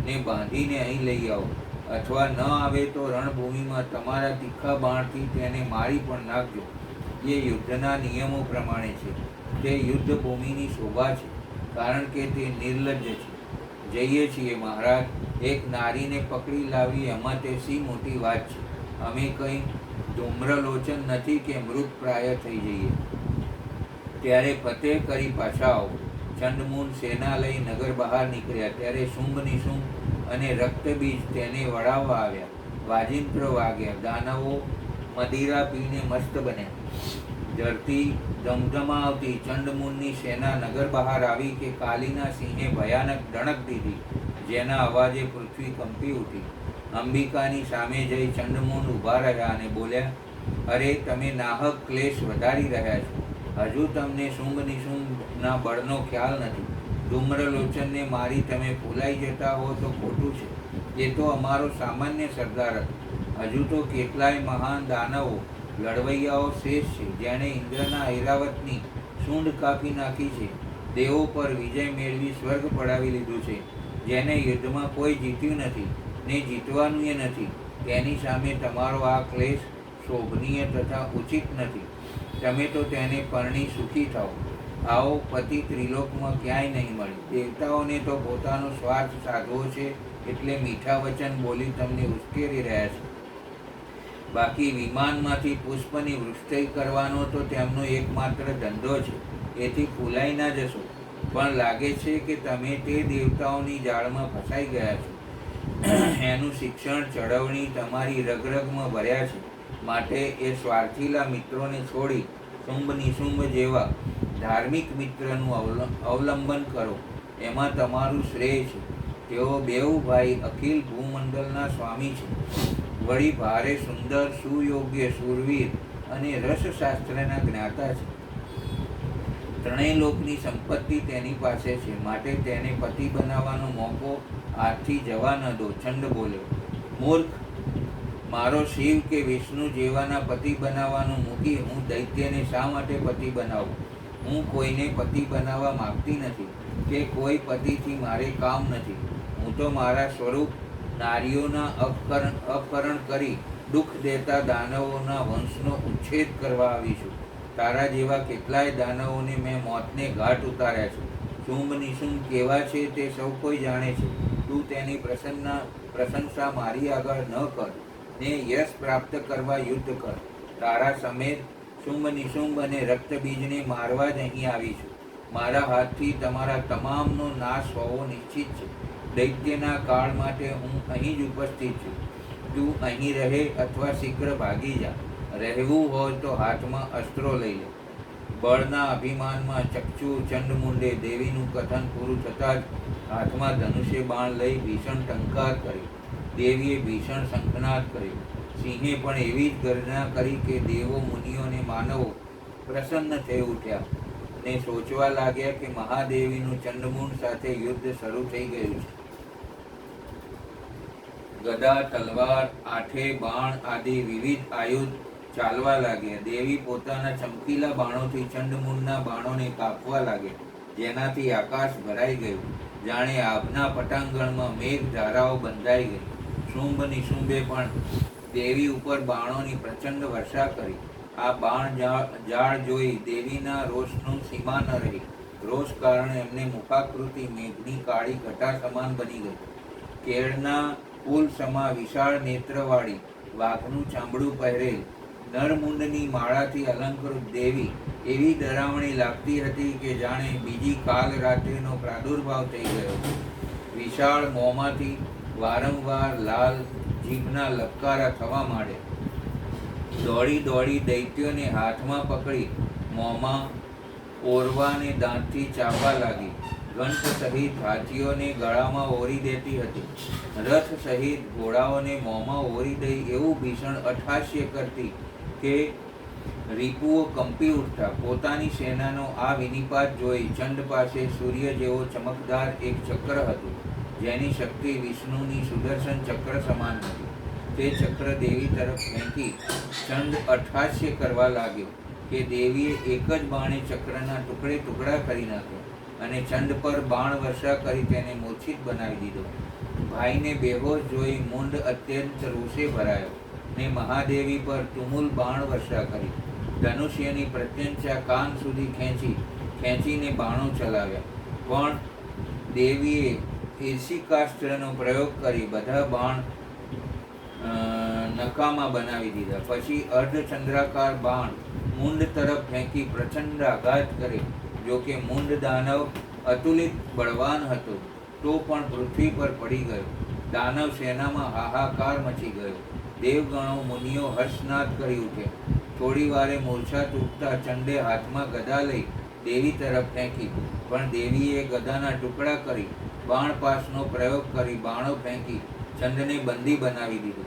ને બાંધીને અહીં લઈ આવો, અથવા ન આવે તો રણભૂમિમાં તમારા તીખા બાણથી તેને મારી પણ નાખજો. એ યુદ્ધના નિયમો પ્રમાણે છે. તે યુદ્ધ ભૂમિની શોભા છે, કારણ કે તે નિર્લજ્જ છે. જઈએ છીએ મહારાજ. એક નારીને પકડી લાવી એમાં તે સી મોટી વાત છે. અમે કંઈ ધૂમ્રલોચન નથી કે મૃત પ્રાય થઈ જઈએ. ત્યારે ફતેહ કરી પાછા આવો. ચંડમુંડ સેના લઈ નગર બહાર નીકળ્યા ત્યારે શુંભ નિશુંભ અને રક્તબીજ તેને વળાવવા આવ્યા. વાજિંત્ર વાગ્યા. દાનવો મદિરા પીને મસ્ત બન્યા. ધરતી ધમધમાવતી ચંડમુંડની સેના નગર બહાર આવી કે કાલીના સિંહે ભયાનક ડણક દીધી, જેના અવાજે પૃથ્વી કંપી ઉઠી. અંબિકાની સામે જઈ ચંડમુંડ ઊભા રહ્યા અને બોલ્યા, અરે, તમે નાહક ક્લેશ વધારી રહ્યા છો. હજુ તમને શુંભ નિશુંભના બળનો ખ્યાલ નથી. ધૂમ્રલોચનને મારી તમે ફૂલાઈ જતા હો તો ખોટું છે. એ તો અમારો સામાન્ય સરદાર હતો. હજુ તો કેટલાય મહાન દાનવો લડવૈયાઓ શેષ છે, જેણે ઇન્દ્રના ઐરાવતની સૂંઢ કાપી નાખી છે. દેવો પર વિજય મેળવી સ્વર્ગ પડાવી લીધું છે. જેને યુદ્ધમાં કોઈ જીત્યું નથી ને જીતવાનું એ નથી, તેની સામે તમારો આ ક્લેશ શોભનીય તથા ઉચિત નથી. તમે તો તેને પરણી સુખી થાઓ. આવો પતિ ત્રિલોકમાં ક્યાંય નહીં મળે. દેવતાઓને તો પોતાનો સ્વાર્થ સાધવો છે એટલે મીઠા વચન બોલી તમને ઉશ્કેરી રહ્યા છે. બાકી વિમાનમાંથી પુષ્પની વૃષ્ટિ કરવાનો તો તેમનો એકમાત્ર ધંધો છે. એથી ફૂલાઈ ના જશો. પણ લાગે છે કે તમે તે દેવતાઓની જાળમાં ફસાઈ ગયા છો. એનું શિક્ષણ ચળવણી તમારી રગરગમાં ભર્યા છે. માટે એ સ્વાર્થીલા મિત્રોને છોડી શુંભ નિશુંભ જેવા ધાર્મિક મિત્રનું અવલંબન કરો. એમાં તમારું શ્રેય છે. તેઓ બેઉ ભાઈ અખિલ ભૂમંડળના સ્વામી છે. વળી ભારે સુંદર, સુયોગ્ય, શૂરવીર અને રસશાસ્ત્રના જ્ઞાતા છે. ત્રણેય લોકની સંપત્તિ તેની પાસે છે. માટે તેને પતિ બનાવવાનો મોકો હાથથી જવા ન દો. ચંડ બોલ્યો, મૂર્ખ, મારો શિવ કે વિષ્ણુ જેવાના પતિ બનાવવાનું મૂકી હું દૈત્યને શા માટે પતિ બનાવું? હું કોઈને પતિ બનાવવા માગતી નથી કે કોઈ પતિથી મારે કામ નથી. હું તો મારા સ્વરૂપ નારીઓના અપહરણ કરી દુઃખ દેતા દાનવોના વંશનો ઉચ્છેદ કરવા આવી છું. તારા જેવા કેટલાય દાનવોને મેં મોતને ઘાટ ઉતાર્યા છે. શુંભ નિશુંભ કેવા છે તે સૌ કોઈ જાણે છે. તું તેની પ્રશંસા મારી આગળ ન કર ને યશ પ્રાપ્ત કરવા યુદ્ધ કર. તારા સમેત શુંભ નિશુંભ અને રક્તબીજને મારવા જ અહીં આવી છું. મારા હાથથી તમારા તમામનો નાશ હોવો નિશ્ચિત છે. દૈત્યના કાળ માટે હું અહીં જ ઉપસ્થિત છું. તું અહીં રહે અથવા શીઘ્ર ભાગી જા. રહેવું હોય તો હાથમાં અસ્ત્રો લઈ લે. બળના અભિમાનમાં ચક્ષુ ચંડમુંડે દેવીનું કથન પૂરું થતાં જ હાથમાં ધનુષ્ય બાણ લઈ ભીષણ ટંકાર કરી. દેવીએ ભીષણ શંખનાદ કર્યો. સિંહે પણ એવી જ ગર્જના કરી કે દેવો, મુનિઓ અને માનવો પ્રસન્ન થઈ ઉઠ્યા ને સોચવા લાગ્યા કે મહાદેવીનું ચંડમુંડ સાથે યુદ્ધ શરૂ થઈ ગયું છે. ગદા, તલવાર, આઠે, બાણ આદિ વિવિધ આયુધ ચાલવા લાગ્યા. દેવી પોતાના ચમકીલા બાણોથી ચંડમુંડના બાણોને કાપવા લાગ્યા, જેનાથી આકાશ ભરાઈ ગયું. જાણે આભના પટાંગણમાં મેઘ ધારાઓ બંધાઈ ગઈ. શુંભ નિશુંભે પણ દેવી ઉપર બાણોની પ્રચંડ વર્ષા કરી. આ બાણ જાળ જોઈ દેવીના રોષનું સીમા ન રહી. રોષ કારણે એમને મુખાકૃતિ મેઘની કાળી ઘટા સમાન બની ગઈ. કેળના પુલ સમા વિશાળ નેત્રવાળી વાઘનું ચામડું પહેરેલ, નરમુંડની માળાથી અલંકૃત દેવી એવી ડરામણી લાગતી હતી કે જાણે બીજી કાલ રાત્રિનો પ્રાદુર્ભાવ થઈ ગયો. વિશાળ મોંમાંથી વારંવાર લાલ જીભના લપકારા થવા માંડ્યા. દોડી દોડી દૈત્યોને હાથમાં પકડી મોંમાં ઓરવાને દાંતથી ચાવવા લાગી. ઘંટ સહિત હાથીઓને ગળામાં ઓરી દેતી હતી. રથ સહિત ઘોડાઓને મોંમાં ઓરી દઈ એવું ભીષણ અટ્ટહાસ્ય કરતી કે રીપુઓ કંપી ઉઠતા. પોતાની સેનાનો આ વિનિપાત જોઈ ચંડ પાસે સૂર્ય જેવો ચમકદાર એક ચક્ર હતું, જેની શક્તિ વિષ્ણુની સુદર્શન ચક્ર સમાન હતી. તે ચક્ર દેવી તરફ ફેંકી ચંડ અટ્ટહાસ્ય કરવા લાગ્યો કે દેવીએ એક જ બાણે ચક્રના ટુકડે ટુકડા કરી નાખ્યા અને ચંડ પર બાણ વર્ષા કરી તેને મૂર્છિત બનાવી દીધો. ભાઈને બેહોશ જોઈ મુંડ અત્યંત રોષે ભરાયો ને મહાદેવી પર તુમુલ બાણ વર્ષા કરી. ધનુષ્યની પ્રત્યંચા કાન સુધી ખેંચીને બાણો ચલાવ્યા, પણ દેવીએ ઈર્ષિકાસ્ત્રનો પ્રયોગ કરી બધા બાણ નકામા બનાવી દીધા. પછી અર્ધચંદ્રાકાર બાણ મુંડ તરફ ફેંકી પ્રચંડ આઘાત કરે. જો કે મુંડ દાનવ અતુલિત બળવાન હતો તો પણ પૃથ્વી પર પડી ગયો. દાનવ સેનામાં હાહાકાર મચી ગયો. દેવગણો મુનિઓ હર્ષનાદ કરી ઉઠ્યા. થોડી વારે મૂર્છા તૂટતા ચંડે હાથમાં ગદા લઈ દેવી તરફ ફેંકી, પણ દેવીએ ગદાના ટુકડા કરી બાણપાસનો પ્રયોગ કરી બાણો ફેંકી ચંડને બંદી બનાવી દીધો.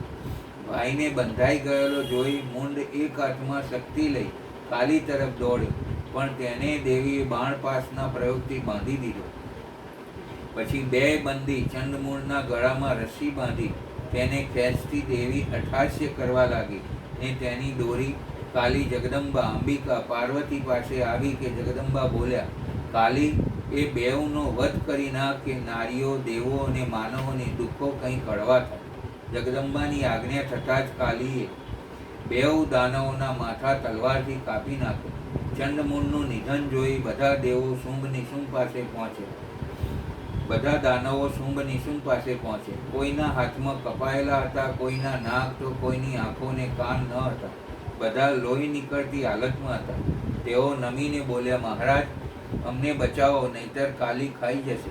ભાઈને બંધાઈ ગયેલો જોઈ મુંડ એક હાથમાં શક્તિ લઈ કાલી તરફ દોડ્યો, પણ તેને દેવીએ બાણપાસના પ્રયોગથી બાંધી દીધો. પછી બે બંદી ચંડમૂળના ગળામાં રસ્સી બાંધી તેને ખેંચતી દેવી અટ્ટહાસ્ય કરવા લાગી ને તેની દોરી કાલી જગદંબા અંબિકા પાર્વતી પાસે આવી કે જગદંબા બોલ્યા, કાલી એ બેઉનો વધ કરી નાખ કે નારીઓ, દેવો અને માનવોને દુઃખો કંઈ કડવા થાય. જગદંબાની આજ્ઞા થતાં જ કાલીએ બેઉ દાનવોના માથા તલવારથી કાપી નાખ્યા. ચંડમૂળનું નિધન જોઈ બધા દેવો શુંભ નિશુંભ પાસે પહોંચે. બધા દાનવો શુંભ નિશુંભ પાસે પહોંચે. કોઈના હાથમાં કપાયેલા હતા, કોઈના નાક તો કોઈની આંખો ને કાન ન હતા. બધા લોહી નીકળતી હાલતમાં હતા. તેઓ નમીને બોલ્યા, મહારાજ અમને બચાવો, નહીતર કાલી ખાઈ જશે.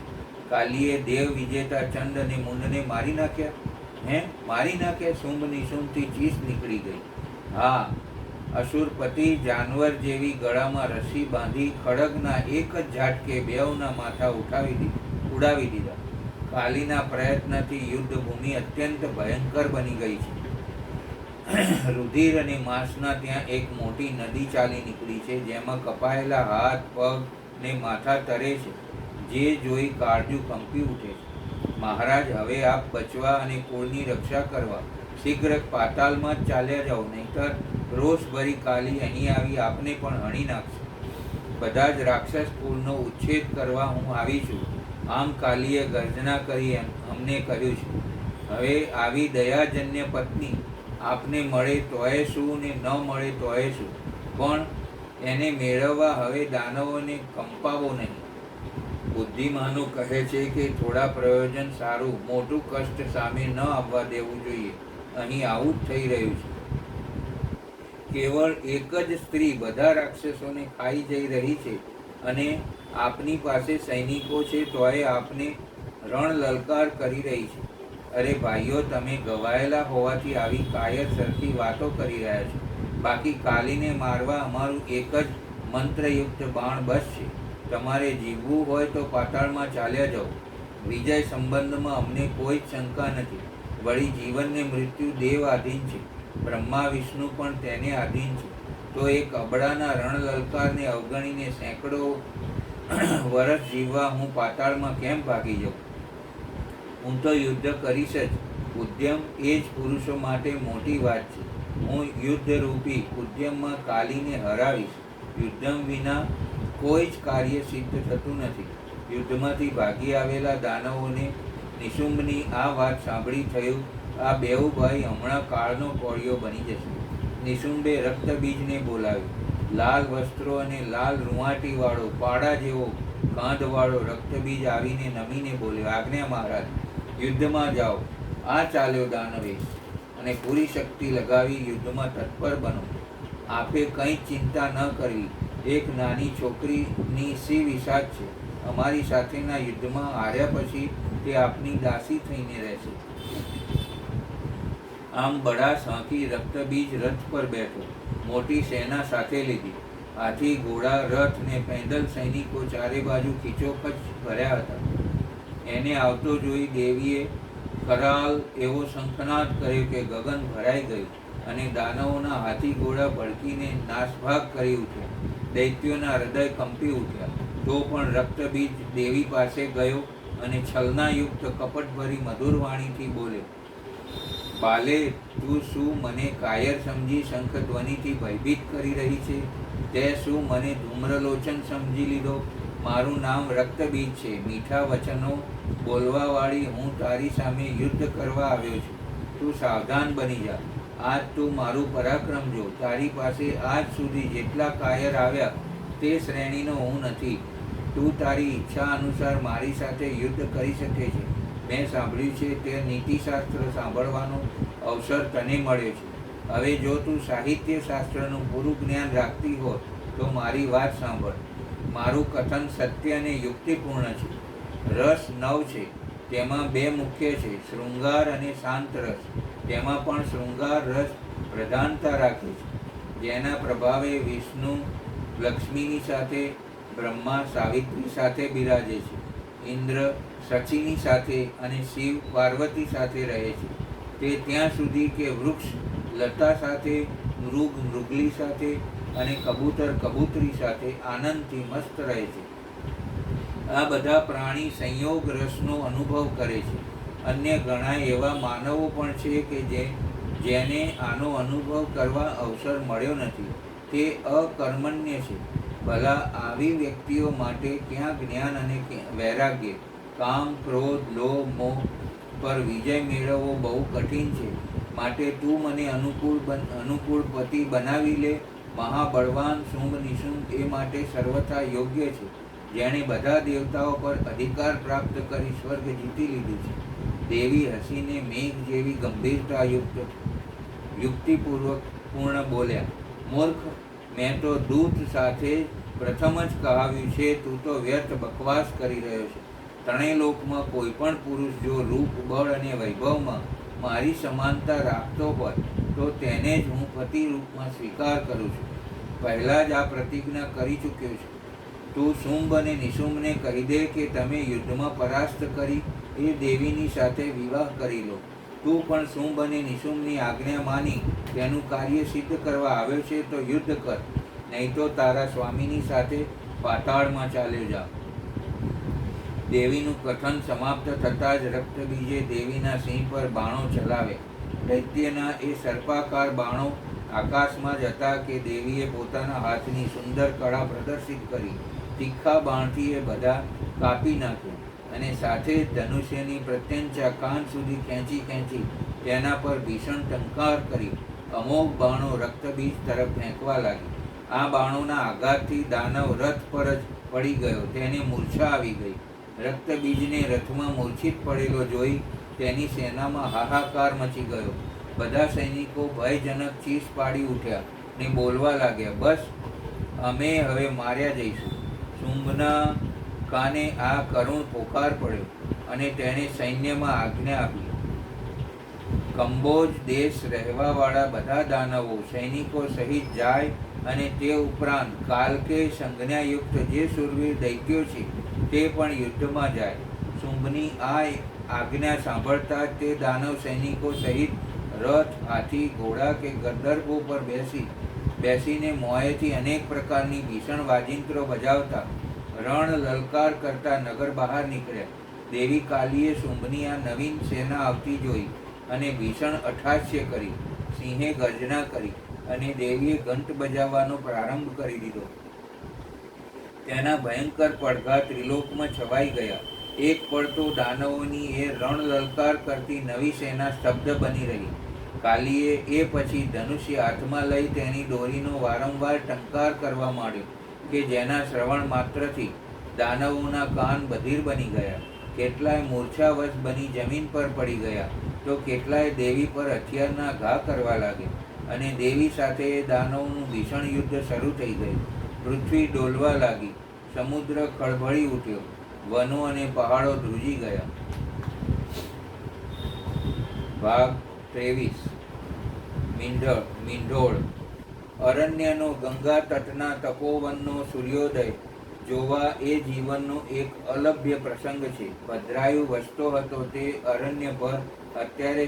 કાલીએ દેવ વિજેતા ચંડ અને મુંડને મારી નાખ્યા. મારી નાખ્યા. શુંભ નિશુંભથી ચીસ નીકળી ગઈ. હા, અસુરપતિ જાનવર જેવી ગળામાં રસ્સી બાંધી ખડગના એક જ ઝાટકે બેઉના માથા ઉડાવી દીધા. કાલીના પ્રયત્નથી યુદ્ધ ભૂમિ અત્યંત ભયંકર બની ગઈ છે. રુધિર અને માંસના ત્યાં એક મોટી નદી ચાલી નીકળી છે, જેમાં કપાયેલા હાથ, પગ ને માથા તરે છે. જે જોઈ કાળજું કંપી ઉઠે છે. મહારાજ, હવે આપ બચવા અને કુળની રક્ષા કરવા શીઘ્ર પાતાળમાં જ ચાલ્યા જાઓ, નહીતર રોષભરી કાલી અહીં આવી આપને પણ હણી નાખશે. બધા જ રાક્ષસ કુળનો ઉચ્છેદ કરવા હું આવી છું. આમ કાલીએ ગર્જના કરી અમને કર્યું છે. હવે આવી દયાજન્ય પત્ની આપને મળે તોય શું ને ન મળે તોય શું, પણ એને મેળવવા હવે દાનવોને કંપાવો નહીં. બુદ્ધિમાનો કહે છે કે થોડા પ્રયોજન સારું, મોટું કષ્ટ સામે ન આવવા દેવું જોઈએ. અહીં આવું જ થઈ રહ્યું છે. કેવળ એક જ સ્ત્રી બધા રાક્ષસોને ખાઈ જઈ રહી છે અને આપની પાસે સૈનિકો છે તોય આપને રણ લલકાર કરી રહી છે. અરે ભાઈઓ, તમે ગવાયેલા હોવાથી આવી કાયર સરખી વાતો કરી રહ્યા છો. બાકી કાલીને મારવા અમારું એક જ મંત્રયુક્ત બાણ બસ છે. તમારે જીવવું હોય તો પાતાળમાં ચાલ્યા જાઓ. વિજય સંબંધમાં અમને કોઈ જ શંકા નથી. વળી જીવન ને મૃત્યુ દેવ આધીન છે. બ્રહ્મા વિષ્ણુ પણ તેને આધીન છે. તો એક અબડાના રણ લલકારને અવગણીને સેંકડો વર્ષ જીવવા હું પાતાળમાં કેમ ભાગી જાઉં? હું તો યુદ્ધ કરીશ જ. ઉદ્યમ એ જ પુરુષો માટે મોટી વાત છે. હું યુદ્ધરૂપી ઉદ્યમમાં કાલીને હરાવીશ. યુદ્ધ વિના કોઈ જ કાર્ય સિદ્ધ થતું નથી. યુદ્ધમાંથી ભાગી આવેલા દાનવોને નિશુંભની આ વાત સાંભળી થયું, આ બેઉ ભાઈ હમણાં કાળનો કોળિયો બની જશે. નિશુંભે રક્તબીજને બોલાવ્યું. લાલ વસ્ત્રો અને લાલ રૂંવાટીવાળો પાડા જેવો કાંધવાળો રક્તબીજ આવીને નમીને બોલ્યો, આજ્ઞા મહારાજ, યુદ્ધમાં જાઓ. આ ચાલ્યો દાનવેશ અને પૂરી શક્તિ લગાવી યુદ્ધમાં તત્પર બનો. આપે કંઈ ચિંતા ન કરવી. એક નાની છોકરીની સી વિષાદ છે. અમારી સાથેના યુદ્ધમાં હાર્યા પછી તે આપની દાસી થઈને રહેશે. આમ બડા સાંકી રક્તબીજ રથ પર બેઠો. મોટી સેના સાથે લીધી. હાથી, ઘોડા, રથ ને પેદલ સૈનિકો ચારે બાજુ ખીચોખચ ભર્યા હતા. એને આવતો જોઈ દેવીએ કરાલ એવો શંખનાદ કર્યો કે ગગન ભરાઈ ગયું અને દાનવોના હાથી ઘોડા ભડકીને નાસભાગ કરી ઉઠ્યા. દૈત્યોના હૃદય કંપી ઉઠ્યા. તો પણ રક્તબીજ દેવી પાસે ગયો અને છલનાયુક્ત કપટભરી મધુર વાણીથી બોલ્યો, બાલે, તું શું મને કાયર સમજી શંખ ધ્વનિથી ભયભીત કરી રહી છે? તે શું મને ધૂમ્રલોચન સમજી લીધો? મારું નામ રક્તબીજ છે. મીઠા વચનો બોલવાવાળી હું તારી સામે યુદ્ધ કરવા આવ્યો છું. તું સાવધાન બની જા. આજ તું મારું પરાક્રમ જો. તારી પાસે આજ સુધી જેટલા કાયર આવ્યા તે શ્રેણીનો હું નથી. તું તારી ઈચ્છા અનુસાર મારી સાથે યુદ્ધ કરી શકે છે. મેં સાંભળ્યું છે તે નીતિશાસ્ત્ર સાંભળવાનો અવસર તને મળ્યો છે. હવે જો તું સાહિત્ય શાસ્ત્રનું પૂરું જ્ઞાન રાખતી હોત તો મારી વાત સાંભળ. મારું કથન સત્ય અને યુક્તિપૂર્ણ છે. રસ 9 છે. તેમાં 2 મુખ્ય છે, શૃંગાર અને શાંત રસ. તેમાં પણ શૃંગાર રસ પ્રધાનતા રાખે છે, જેના પ્રભાવે વિષ્ણુ લક્ષ્મીની સાથે, બ્રહ્મા સાવિત્રી સાથે બિરાજે છે, ઇન્દ્ર શચીની સાથે અને શિવ પાર્વતી સાથે રહે છે. તે ત્યાં સુધી કે વૃક્ષ લતા સાથે, મૃગ મૃગલી સાથે અને કબૂતર કબૂતરી સાથે આનંદથી મસ્ત રહે છે. આ બધા પ્રાણી સંયોગ રસનો અનુભવ કરે છે. અન્ય ઘણા એવા માનવો પણ છે કે જેને આનો અનુભવ કરવા અવસર મળ્યો નથી. તે અકર્મણ્ય છે. ભલા આવી વ્યક્તિઓ માટે ક્યાં જ્ઞાન અને વૈરાગ્ય? કામ, ક્રોધ, લોભ, મોહ પર વિજય મેળવવો બહુ કઠિન છે. માટે તું મને અનુકૂળ પતિ બનાવી લે. મહાબળવાન શુંભ નિશુંભ એ માટે સર્વથા યોગ્ય છે, જેણે બધા દેવતાઓ પર અધિકાર પ્રાપ્ત કરી સ્વર્ગ જીતી લીધું છે. દેવી હસીને મેઘ જેવી ગંભીરતાયુક્ત યુક્તિપૂર્વક પૂર્ણ બોલ્યા, મૂર્ખ, મેં તો દૂત સાથે પ્રથમ જ કહાવ્યું છે. તું તો વ્યર્થ બકવાસ કરી રહ્યો છે. ત્રણેય લોકમાં કોઈ પણ પુરુષ જો રૂપ, બળ અને વૈભવમાં મારી સમાનતા રાખતો હોય તો તેને જ હું પતિ રૂપમાં સ્વીકાર કરું છું. પહેલાં જ આ પ્રતિજ્ઞા કરી ચૂક્યો છું. તું શુંભ અને નિશુંભને કહી દે કે તમે યુદ્ધમાં પરાસ્ત કરી એ દેવીની સાથે વિવાહ કરી લો. તું પણ શુંભ અને નિશુંભની આજ્ઞા માની તેનું કાર્ય સિદ્ધ કરવા આવ્યો છે તો યુદ્ધ કર, નહીં તો તારા સ્વામીની સાથે પાતાળમાં ચાલ્યો જા. દેવીનું કથન સમાપ્ત થતાં જ રક્તબીજે દેવીના સિંહ પર બાણો ચલાવે. દૈત્યના એ સર્પાકાર બાણો આકાશમાં જ હતા કે દેવીએ પોતાના હાથની સુંદર કળા પ્રદર્શિત કરી. તીખા બાણથી એ બધા કાપી નાખ્યા અને સાથે જ ધનુષ્યની પ્રત્યંચા કાન સુધી ખેંચી તેના પર ભીષણ ટંકાર કરી અમોઘ બાણો રક્તબીજ તરફ ફેંકવા લાગી. આ બાણોના આઘાતથી દાનવ રથ પર જ પડી ગયો. તેને મૂર્છા આવી ગઈ. રક્તબીજને રથમાં મૂર્છિત પડેલો જોઈ તેની સેનામાં હાહાકાર મચી ગયો. બધા સૈનિકો ભયજનક ચીસ પાડી ઉઠ્યા ને બોલવા લાગ્યા, બસ, અમે હવે માર્યા જઈશું. શુંભના કાને આ કરુણ પોકાર પડ્યો અને તેણે સૈન્યમાં આજ્ઞા આપી. કંબોજ દેશ રહેવાવાળા બધા દાનવો સૈનિકો સહિત જાય અને તે ઉપરાંત કાલકે સંજ્ઞાયુક્ત જે શૂરવીર દૈત્યો છે તે પણ યુદ્ધમાં જાય. શુંભની આ આજ્ઞા સાંભળતા તે દાનવ સૈનિકો સહિત રથ, હાથી, ઘોડા કે ગર્દભો પર બેસીને મોંએથી અનેક પ્રકારની ભીષણ વાજિંત્રો બજાવતા રણ લલકાર કરતા નગર બહાર નીકળ્યા. દેવી કાલીએ શુંભની આ નવીન સેના આવતી જોઈ અને ભીષણ અઠાસ્ય કરી. સિંહે ગર્જના કરી અને દેવીએ ઘંટ બજાવવાનો પ્રારંભ કરી દીધો. તેના ભયંકર પડઘા ત્રિલોકમાં છવાઈ ગયા. એક પળ તો દાનવોની એ રણ લલકાર કરતી નવી સેના સ્તબ્ધ બની રહી. કાલીએ એ પછી ધનુષ્ય હાથમાં લઈ તેની દોરીનો વારંવાર ટંકાર કરવા માંડ્યો કે જેના શ્રવણ માત્રથી દાનવોના કાન બધિર બની ગયા. કેટલાય મૂર્છાવશ બની જમીન પર પડી ગયા તો કેટલાય દેવી પર હથિયારના ઘા કરવા લાગે અને દેવી સાથે દાનવનું ભીષણ યુદ્ધ શરૂ થઈ ગયું. પૃથ્વી ડોલવા લાગી, સમુદ્ર ખળભળી ઉઠ્યો, વનો અને પહાડો ધ્રુજી ગયા. ભાગ 23. મીંઢોળ. અરણ્યનો ગંગા તટના તપોવનનો સૂર્યોદય જોવા એ જીવનનો એક અલભ્ય પ્રસંગ છે. ભદ્રાયુ વસતો હતો તે અરણ્ય પર અત્યારે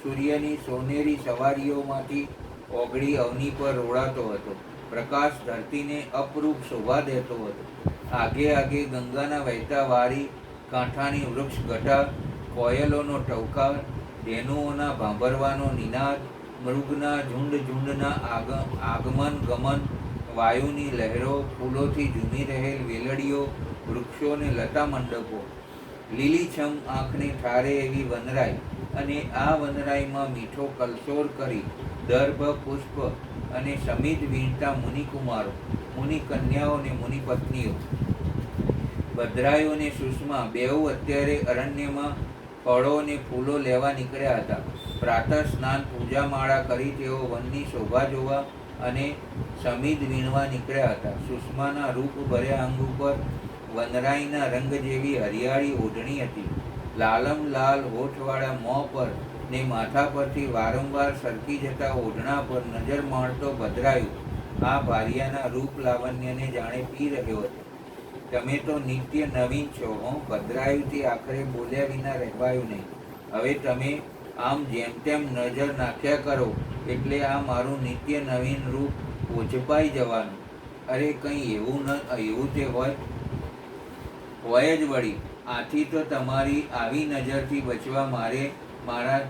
સૂર્યની સોનેરી સવારીઓમાંથી ઓગળી અવની પર રોળાતો હતો. પ્રકાશ ધરતીને અપરૂપ શોભા દેતો હતો. આગે આગે ગંગાના વહેતા વારી કાંઠાની વૃક્ષ ઘટા, કોયલોનો ટવકાર, ધેનુઓના ભાંભરવાનો નિનાદ, મૃગના ઝુંડના આગમન ગમન, વાયુની લહેરો, ફૂલોથી ઝૂમી રહેલ વેલડીઓ, વૃક્ષોને લતા મંડપો, લીલીછમ આંખને ઠારે એવી વનરાઈ, અને આ વનરાઈમાં મીઠો કલસોર કરી દર્ભ પુષ્પ અને સમિત વીણતા મુનિકુમારો, મુનિકન્યાઓ ને મુનિપત્નીઓ. ભદ્રાયુ અને સુષમા બેઉ અત્યારે અરણ્યમાં ફળો અને ફૂલો લેવા નીકળ્યા હતા. પ્રાતઃ સ્નાન પૂજામાળા કરી તેઓ વનની શોભા જોવા અને સમિધ વીણવા નીકળ્યા હતા. સુષમાના રૂપ ભર્યા અંગ ઉપર વનરાઈના રંગ જેવી હરિયાળી ઓઢણી હતી. લાલમ લાલ હોઠવાળા મોં પર ને માથા પરથી વારંવાર સરકી જતા ઓઢણા પર નજર માણતો ભદ્રાયુ આ ભારિયાના રૂપ લાવણ્યને જાણે પી રહ્યો હતો. તમે તો નિત્ય નવીન છો હો. ભદ્રાયુથી આખરે બોલ્યા વિના રહેવાયું નહીં. હવે તમે આમ જેમ તેમ નજર નાખ્યા કરો એટલે આ મારું નિત્ય નવીન રૂપ ઓઝપાઈ જવાનું. અરે કંઈ એવું તે હોય જ વળી. આથી તો તમારી આવી નજરથી બચવા મારે મારા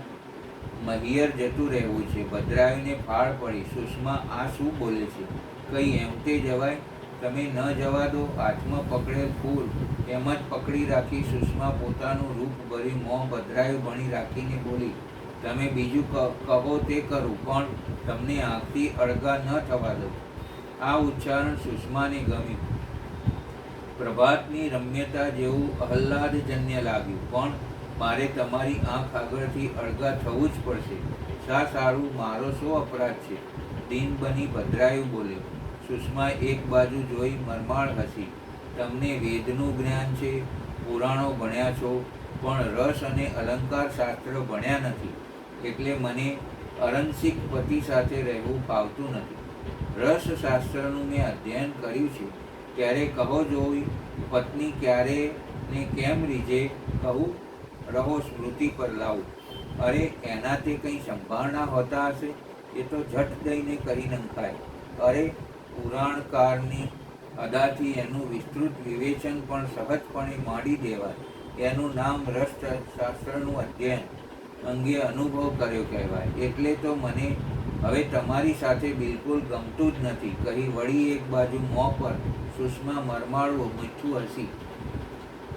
મહિયર જતું રહેવું છે. ભદ્રાયુને ફાળ પડી. સુષમા આ શું બોલે છે? કંઈ એમ તે જવાય? તમે ન જવા દો. હાથમાં પકડેલ ફૂલ એમ જ પકડી રાખી સુષમા પોતાનું રૂપ ભરી મોં ભદ્રાયુ ભણી રાખીને બોલી, તમે બીજું કહો તે કરું, પણ તમને આંખથી અળગા ન થવા દો. આ ઉચ્ચારણ સુષમાને ગમ્યું. પ્રભાતની રમ્યતા જેવું આહ્લાદજન્ય લાગ્યું. પણ મારે તમારી આંખ આગળથી અળગા થવું જ પડશે. શા સારું? મારો શો અપરાધ છે? દીન બની ભદ્રાયુ બોલ્યો. સુષમા એક બાજુ જોઈ મરમાળ હસી. તમને વેદનું જ્ઞાન છે, પુરાણો ભણ્યા છો, પણ રસ અને અલંકાર શાસ્ત્ર ભણ્યા નથી. એટલે મને અરણસિક પતિ સાથે રહેવું ફાવતું નથી. રસ શાસ્ત્રનું મેં અધ્યયન કર્યું છે. ત્યારે કહો જોઈ, પત્ની ક્યારે ને કેમ રીઝે? કહું રહો, સ્મૃતિ પર લાવું. અરે એના તે કંઈ સંભાળના હોતા હશે? એ તો ઝટ દઈને કરી નંખાય. અરે પુરાણકારની અદાથી એનું વિસ્તૃત વિવેચન પણ સહજપણે માંડી દેવાય. એનું નામ રસશાસ્ત્રનું અધ્યયન અંગે અનુભવ કર્યો કહેવાય. એટલે તો મને હવે તમારી સાથે બિલકુલ ગમતું જ નથી, કહી વળી એક બાજુ મોં પર સુષમા મરમાળું મીઠું હસી.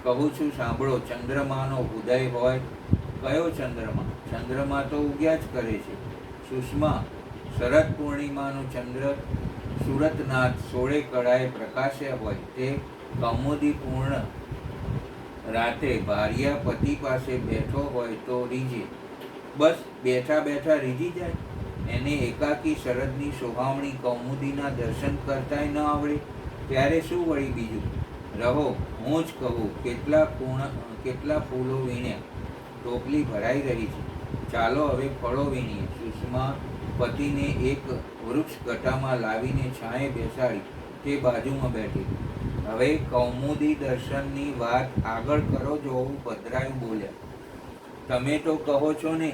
કહું છું સાંભળો. ચંદ્રમાનો ઉદય હોય. કયો ચંદ્રમા? ચંદ્રમા તો ઉગ્યા જ કરે છે. સુષમા, શરદ પૂર્ણિમાનો ચંદ્ર સુરતનાથ 16 કળાએ પ્રકાશ્યા હોય તે કૌમુદી પૂર્ણ રાતે ભાર્યા પતિ પાસે બેઠો હોય તો રીઝે. બસ બેઠા બેઠા રીઝી જાય? એને એકાકી શરદની શોભામણી કૌમુદીના દર્શન કરતાય ન આવડે? ત્યારે શું વળી બીજું? રહો, હું જ કહું. કેટલા ફૂલો વીણ્યા. ટોપલી ભરાઈ રહી છે. ચાલો હવે ફળો વીણીએ. સુષમા પતિને એક વૃક્ષ ગટામાં લાવીને છાંયે બેસાડી તે બાજુમાં બેઠી. હવે કૌમુદી દર્શનની વાત આગળ કરો જોવું. ભદ્રાયુ બોલ્યા. તમે તો કહો છો ને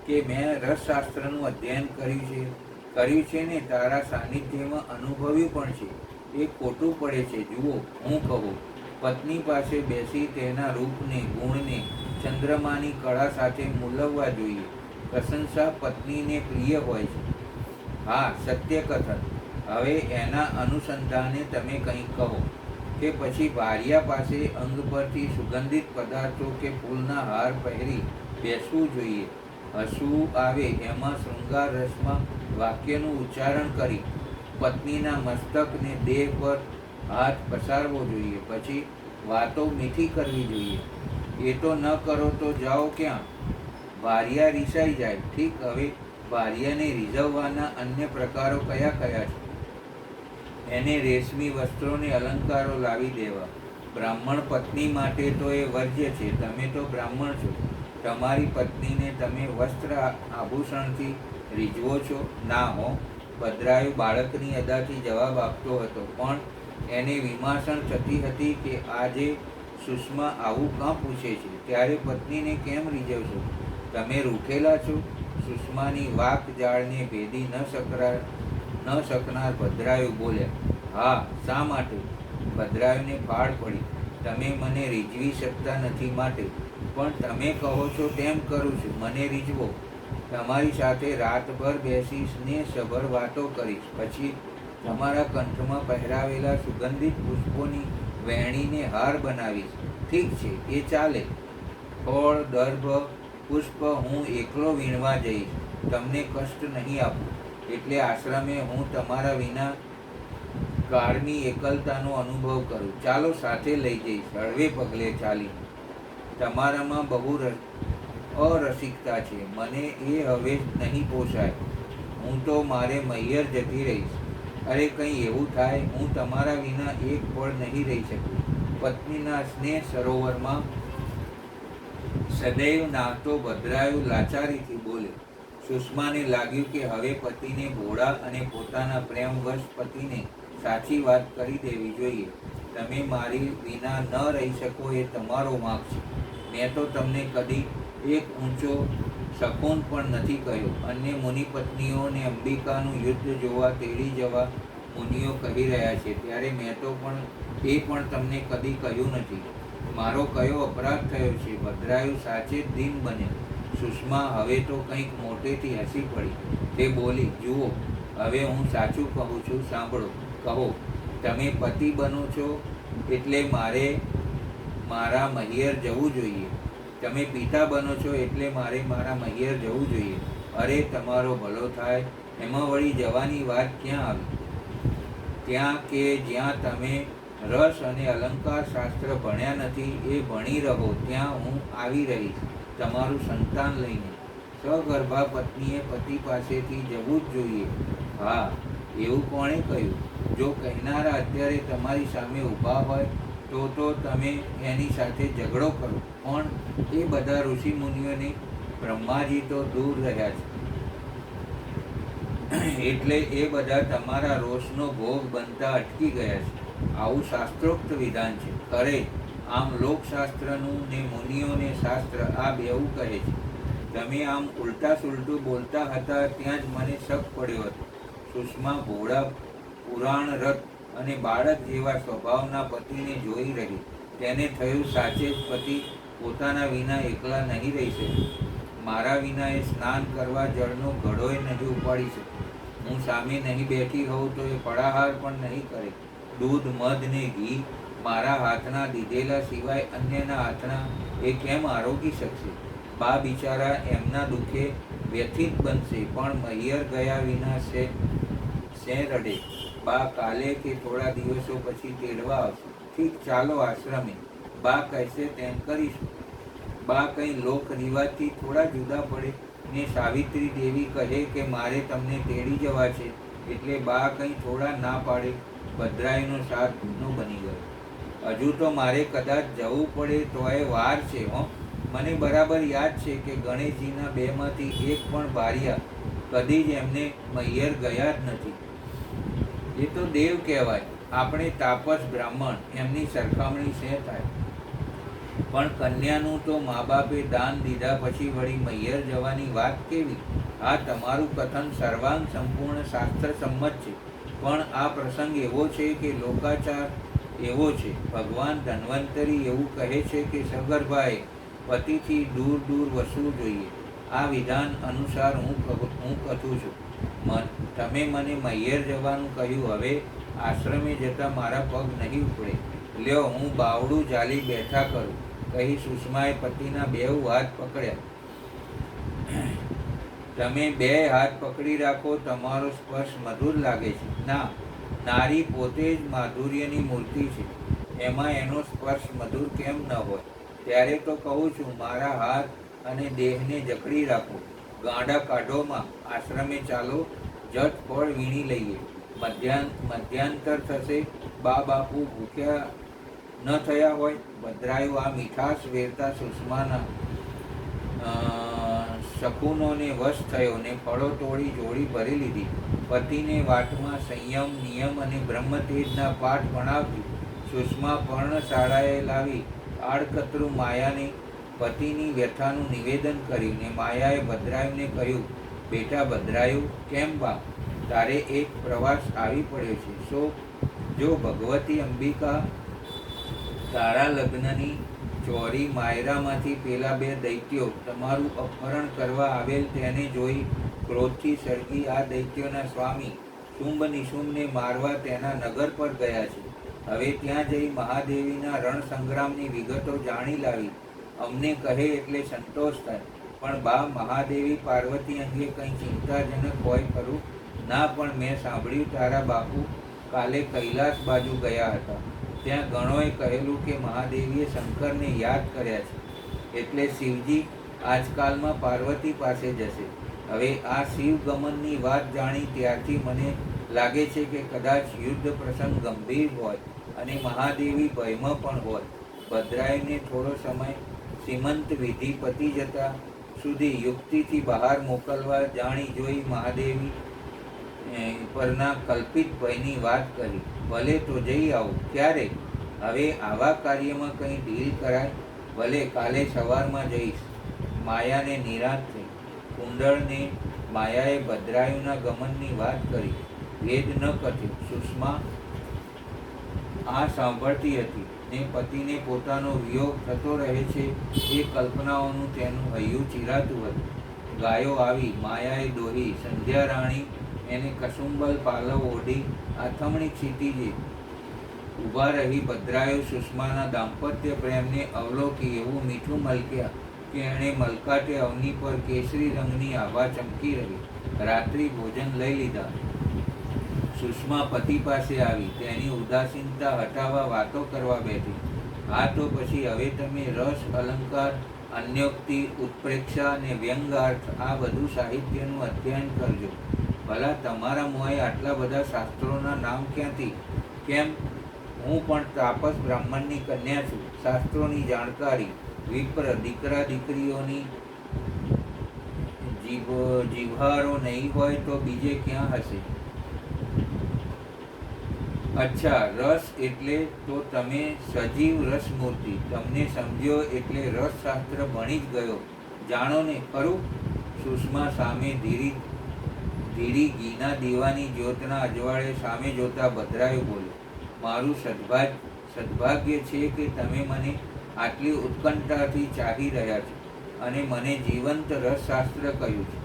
કે મેં રસશાસ્ત્રનું અધ્યયન કર્યું છે ને તારા સાનિધ્યમાં અનુભવ્યું પણ છે. એ ખોટું પડે છે. જુઓ, હું કહું. પત્ની પાસે બેસી તેના રૂપને ગુણને ચંદ્રમાની કળા સાથે મૂલવવા જોઈએ. પ્રશંસા પત્નીને પ્રિય હોય છે. હા, સત્ય કથન. હવે એના અનુસંધાને તમે કંઈક કહો. કે પછી ભાર્યા પાસે અંગ પરથી સુગંધિત પદાર્થો કે ફૂલના હાર પહેરી બેસવું જોઈએ. હસવું આવે એમાં શૃંગાર રસમાં વાક્યનું ઉચ્ચારણ કરી પત્નીના મસ્તક ને દેહ પર હાથ પસારવો જોઈએ. પછી વાતો મીઠી કરવી જોઈએ. એ તો ન કરો તો જાઓ ક્યાં? ભારિયા રીસાઈ જાય. ઠીક, હવે ભારિયાને રીઝવવાના અન્ય પ્રકારો કયા કયા છે? એને રેશમી વસ્ત્રોને અલંકારો લાવી દેવા. બ્રાહ્મણ પત્ની માટે તો એ વર્જ્ય છે. તમે તો બ્રાહ્મણ છો, તમારી પત્નીને તમે વસ્ત્ર આભૂષણથી રીઝવો છો? ના હો. ભદ્રાયુ બાળકની અદાથી જવાબ આપતો હતો, પણ એને વિમાસણ થતી હતી કે આજે સુષ્મા આવું કાં પૂછે છે? ત્યારે પત્નીને કેમ રીઝવશો? તમે રૂઠેલા છો? સુષ્માની વાક જાળને ભેદી ન શકનાર ભદ્રાયુ બોલ્યા. હા, શા માટે? ભદ્રાયુને ફાળ પડી. તમે મને રીઝવી શકતા નથી માટે. પણ તમે કહો છો તેમ કરું છું. મને રીઝવો. તમારી સાથે રાતભર બેસીશ ને સભર વાતો કરીશ. પછી તમારા કંઠમાં પહેરાવેલા સુગંધિત પુષ્પોની વેણીને હાર બનાવીશ. ઠીક છે, એ ચાલે. ફળ, દર્ભ, પુષ્પ હું એકલો વીણવા જઈશ. તમને કષ્ટ નહીં આપું. એટલે આશ્રમે હું તમારા વિના કાળની એકલતાનો અનુભવ કરું. ચાલો, સાથે લઈ જઈશ. હળવે પગલે ચાલી. તમારામાં બહુ અરસિકતા છે. મને એ હવે નહીં પોસાય. હું તો મારે મૈયર જતી રહીશ. અરે, કંઈ એવું થાય, હું તમારા વિના એક પળ નહીં રહી શકું. પત્નીના સ્નેહ સરોવરમાં સદૈવ નાહતો ભદ્રાયુ લાચારીથી બોલે. સુષ્માને લાગ્યું કે હવે પતિને ભોળા અને પોતાના પ્રેમવશ પતિને સાચી વાત કરી દેવી જોઈએ. તમે મારી વિના ન રહી શકો એ તમારો વાંક છે. મેં તો તમને કદી એક ઊંચો શકુન પણ નથી કહ્યો. અન્ય મુનિપત્નીઓને અંબિકાનું યુદ્ધ જોવા તેડી જવા મુનિઓ કહી રહ્યા છે, ત્યારે મેં તો પણ તમને કદી કહ્યું નથી. મારો કયો અપરાધ થયો છે? ભદ્રાયુ સાચે જ દીન બને. સુષ્મા હવે તો કંઈક મોટેથી હસી પડી. તે બોલી, જુઓ, હવે હું સાચું કહું છું, સાંભળો. કહો, તમે પતિ બનો છો એટલે મારે મારા મહિયર જવું જોઈએ. તમે પિતા બનો છો એટલે મારે મારા મહિયર જવું જોઈએ. અરે, તમારો ભલો થાય, એમાં વળી જવાની વાત ક્યાં આવી? ત્યાં કે જ્યાં તમે રસ અને અલંકાર શાસ્ત્ર ભણ્યા નથી એ ભણી રહો, ત્યાં હું આવી રહીશ, તમારું સંતાન લઈને. સગર્ભા પત્નીએ પતિ પાસેથી જવું જ જોઈએ. હા, એવું કોણે કહ્યું? જો કહેનારા અત્યારે તમારી સામે ઊભા હોય તો તમે એની સાથે ઝઘડો કરો. પણ એ બધા ઋષિમુનિઓને બ્રહ્માજી તો દૂર રહ્યા છે, એટલે એ બધા તમારા રોષનો ભોગ બનતા અટકી ગયા છે. આવું શાસ્ત્રોક્ત વિધાન છે. ખરે આમ લોકશાસ્ત્રનું ને મુનિઓને શાસ્ત્ર આ બેવું કહે છે. તમે આમ ઉલટા સુલટું બોલતા હતા ત્યાં જ મને શક પડ્યો હતો. સુષ્મા ભોળા પુરાણ રથ અને બાળક જેવા સ્વભાવના પતિને જોઈ રહી. તેને થયું, સાચે જ પતિ પોતાના વિના એકલા નહીં રહી શકે. મારા વિના એ સ્નાન કરવા જળનો ઘડોય નહીં ઉપાડી શકે. હું સામે નહીં બેઠી હોઉં તો એ ફળાહાર પણ નહીં કરે. દૂધ, મધ ને ઘી મારા હાથના દીધેલા સિવાય અન્યના હાથના એ કેમ આરોગી શકશે? બા બિચારા એમના દુઃખે વ્યથિત બનશે, પણ મહિયર ગયા વિના સે રડે. બા કાલે કે થોડા દિવસો પછી તેડવા આવશે. ઠીક, ચાલો આશ્રમે. બા કહેશે તેમ કરીશું. બા કંઈ લોક રિવાજથી થોડા જુદા પડે ને સાવિત્રી દેવી કહે કે મારે તમને તેડી જવા છે, એટલે બા કંઈ થોડા ના પાડે. ભદ્રાયુનો સાથ ગુનો બની ગયો. હજુ તો મારે કદાચ જવું પડે તોય વાર છે. મને બરાબર યાદ છે કે ગણેશજીના બેમાંથી એક પણ ભારિયા કદી જ એમને મૈયર ગયા જ નથી. એ તો દેવ કહેવાય. આપણે તાપસ બ્રાહ્મણ, એમની સરખામણી શે થાય? પણ કન્યાનું તો મા બાપે દાન દીધા પછી વળી મૈયર જવાની વાત કેવી? આ તમારું કથન સર્વાંગ સંપૂર્ણ શાસ્ત્ર સંમત છે, પણ આ પ્રસંગ એવો છે કે લોકાચાર એવો છે. ભગવાન ધન્વંતરી એવું કહે છે કે સગર્ભાએ પતિથી દૂર દૂર વસવું જોઈએ. આ વિધાન અનુસાર હું કથું છું. તમે મને મૈયર જવાનું કહ્યું. હવે આશ્રમે જતા મારા પગ નહીં ઉપડે. લ્યો, હું બાવડું ઝાલી બેઠા કરું, કહી સુષ્માએ પતિના બેઉ હાથ પકડ્યા. તમે બે હાથ પકડી રાખો, તમારો સ્પર્શ મધુર લાગે છે. ના, નારી પોતે જ માધુર્યની મૂર્તિ છે, એમાં એનો સ્પર્શ મધુર કેમ ન હોય? ત્યારે તો કહું છું, મારા હાથ અને દેહને જકડી રાખો. ગાંડા કાઢોમાં આશ્રમે ચાલો, જટ ફળ વીણી લઈએ. મધ્યાંતર થશે, બા બાપુ ભૂખ્યા ન થયા હોય. ભદ્રાયુ આ મીઠાશ વેરતા સુષ્માના શકુનોને વશ થયો ને ફળો તોડી જોડી ભરી લીધી. પતિને વાટમાં સંયમ, નિયમ અને બ્રહ્મતેજના પાઠ ભણાવતી સુષ્મા પર્ણશાળાએ લાવી આડકતરું માયાને પતિની વ્યથાનું નિવેદન કર્યું ને માયાએ ભદ્રાયુને કહ્યું, બેટા ભદ્રાયુ, કેમ બા, તારે એક પ્રવાસ આવી પડ્યો છે. જો ભગવતી અંબિકા તારા લગ્નની ચોરી માયરામાંથી પેલા બે દૈત્યો તમારું અપહરણ કરવા આવેલ તેને જોઈ ક્રોધથી સળગી આ દૈત્યોના સ્વામી શુંભ નિશુંભને મારવા તેના નગર પર ગયા છે. હવે ત્યાં જઈ મહાદેવીના રણ સંગ્રામની વિગતો જાણી લાવી અમને કહે એટલે સંતોષ થાય. પણ બા, મહાદેવી પાર્વતી અંગે કંઈ ચિંતાજનક હોય ખરું? ના, પણ મેં સાંભળ્યું તારા બાપુ કાલે કૈલાસ બાજુ ગયા હતા. ત્યાં ગણોએ કહેલું કે મહાદેવીએ શંકરને યાદ કર્યા છે, એટલે શિવજી આજકાલમાં પાર્વતી પાસે જશે. હવે આ શિવ ગમનની વાત જાણી ત્યારથી મને લાગે છે કે કદાચ યુદ્ધ પ્રસંગ ગંભીર હોય અને મહાદેવી ભયમાં પણ હોય. ભદ્રાયુને થોડો સમય સીમંત વિધિ પતી જતા સુધી યુક્તિથી બહાર મોકલવા જાણી જોઈ મહાદેવી પરના કલ્પિત ભયની વાત કરી. ભલે તો જઈ આવું. ક્યારે? હવે આવા કાર્યમાં કંઈ ડીલ કરાય? ભલે, કાલે સવારમાં જઈશ. માયાને નિરાશ થઈ. કુંડળને માયાએ ભદ્રાયુના ગમનની વાત કરી. વેદ ન કથ્યું. સુષ્મા આ સાંભળતી હતી ને પતિને પોતાનો વિયોગ થતો રહે છે એ કલ્પનાઓનું તેનું હૈયું ચીરાતું હતું. ગાયો આવી, માયાએ દોહી. સંધ્યા રાણી એને કસુંબલ પાલવ ઓઢી આથમણી ક્ષિતિજે ઊભા રહી. ભદ્રાયુ સુષ્માના દાંપત્ય પ્રેમને અવલોકી એવું મીઠું મલક્યા કે એણે મલકાટે અવની પર કેસરી રંગની આભા ચમકી રહી. રાત્રિ ભોજન લઈ લીધા. સુષ્મા પતિ પાસે આવી. તેની ઉદાસીનતા હટાવવા વાતો કરવા બેઠી. આ તો પછી હવે તમે રસ, અલંકાર, અન્યોક્તિ, ઉત્પ્રેક્ષા અને વ્યંગાર્થ આ બધું સાહિત્યનું અધ્યયન કરજો. ભલા તમારા મોંએ આટલા બધા શાસ્ત્રોના નામ ક્યાંથી? કેમ, હું પણ તાપસ બ્રાહ્મણની કન્યા છું. શાસ્ત્રોની જાણકારી વિપ્ર દીકરા દીકરીઓની જીવહારો નહીં હોય તો બીજે ક્યાં હશે? અચ્છા, રસ એટલે તો તમે સજીવ રસમૂર્તિ. તમને સમજ્યો એટલે રસશાસ્ત્ર ભણી જ ગયો. જાણો ને ખરું? સુષ્મા સામે ધીરી ઘીના દીવાની જ્યોતના અજવાળે સામે જોતા ભદ્રાયુ બોલ્યો, મારું સદભાગ્ય છે કે તમે મને આટલી ઉત્કંઠાથી ચાહી રહ્યા છો અને મને જીવંત રસશાસ્ત્ર કહ્યું છે.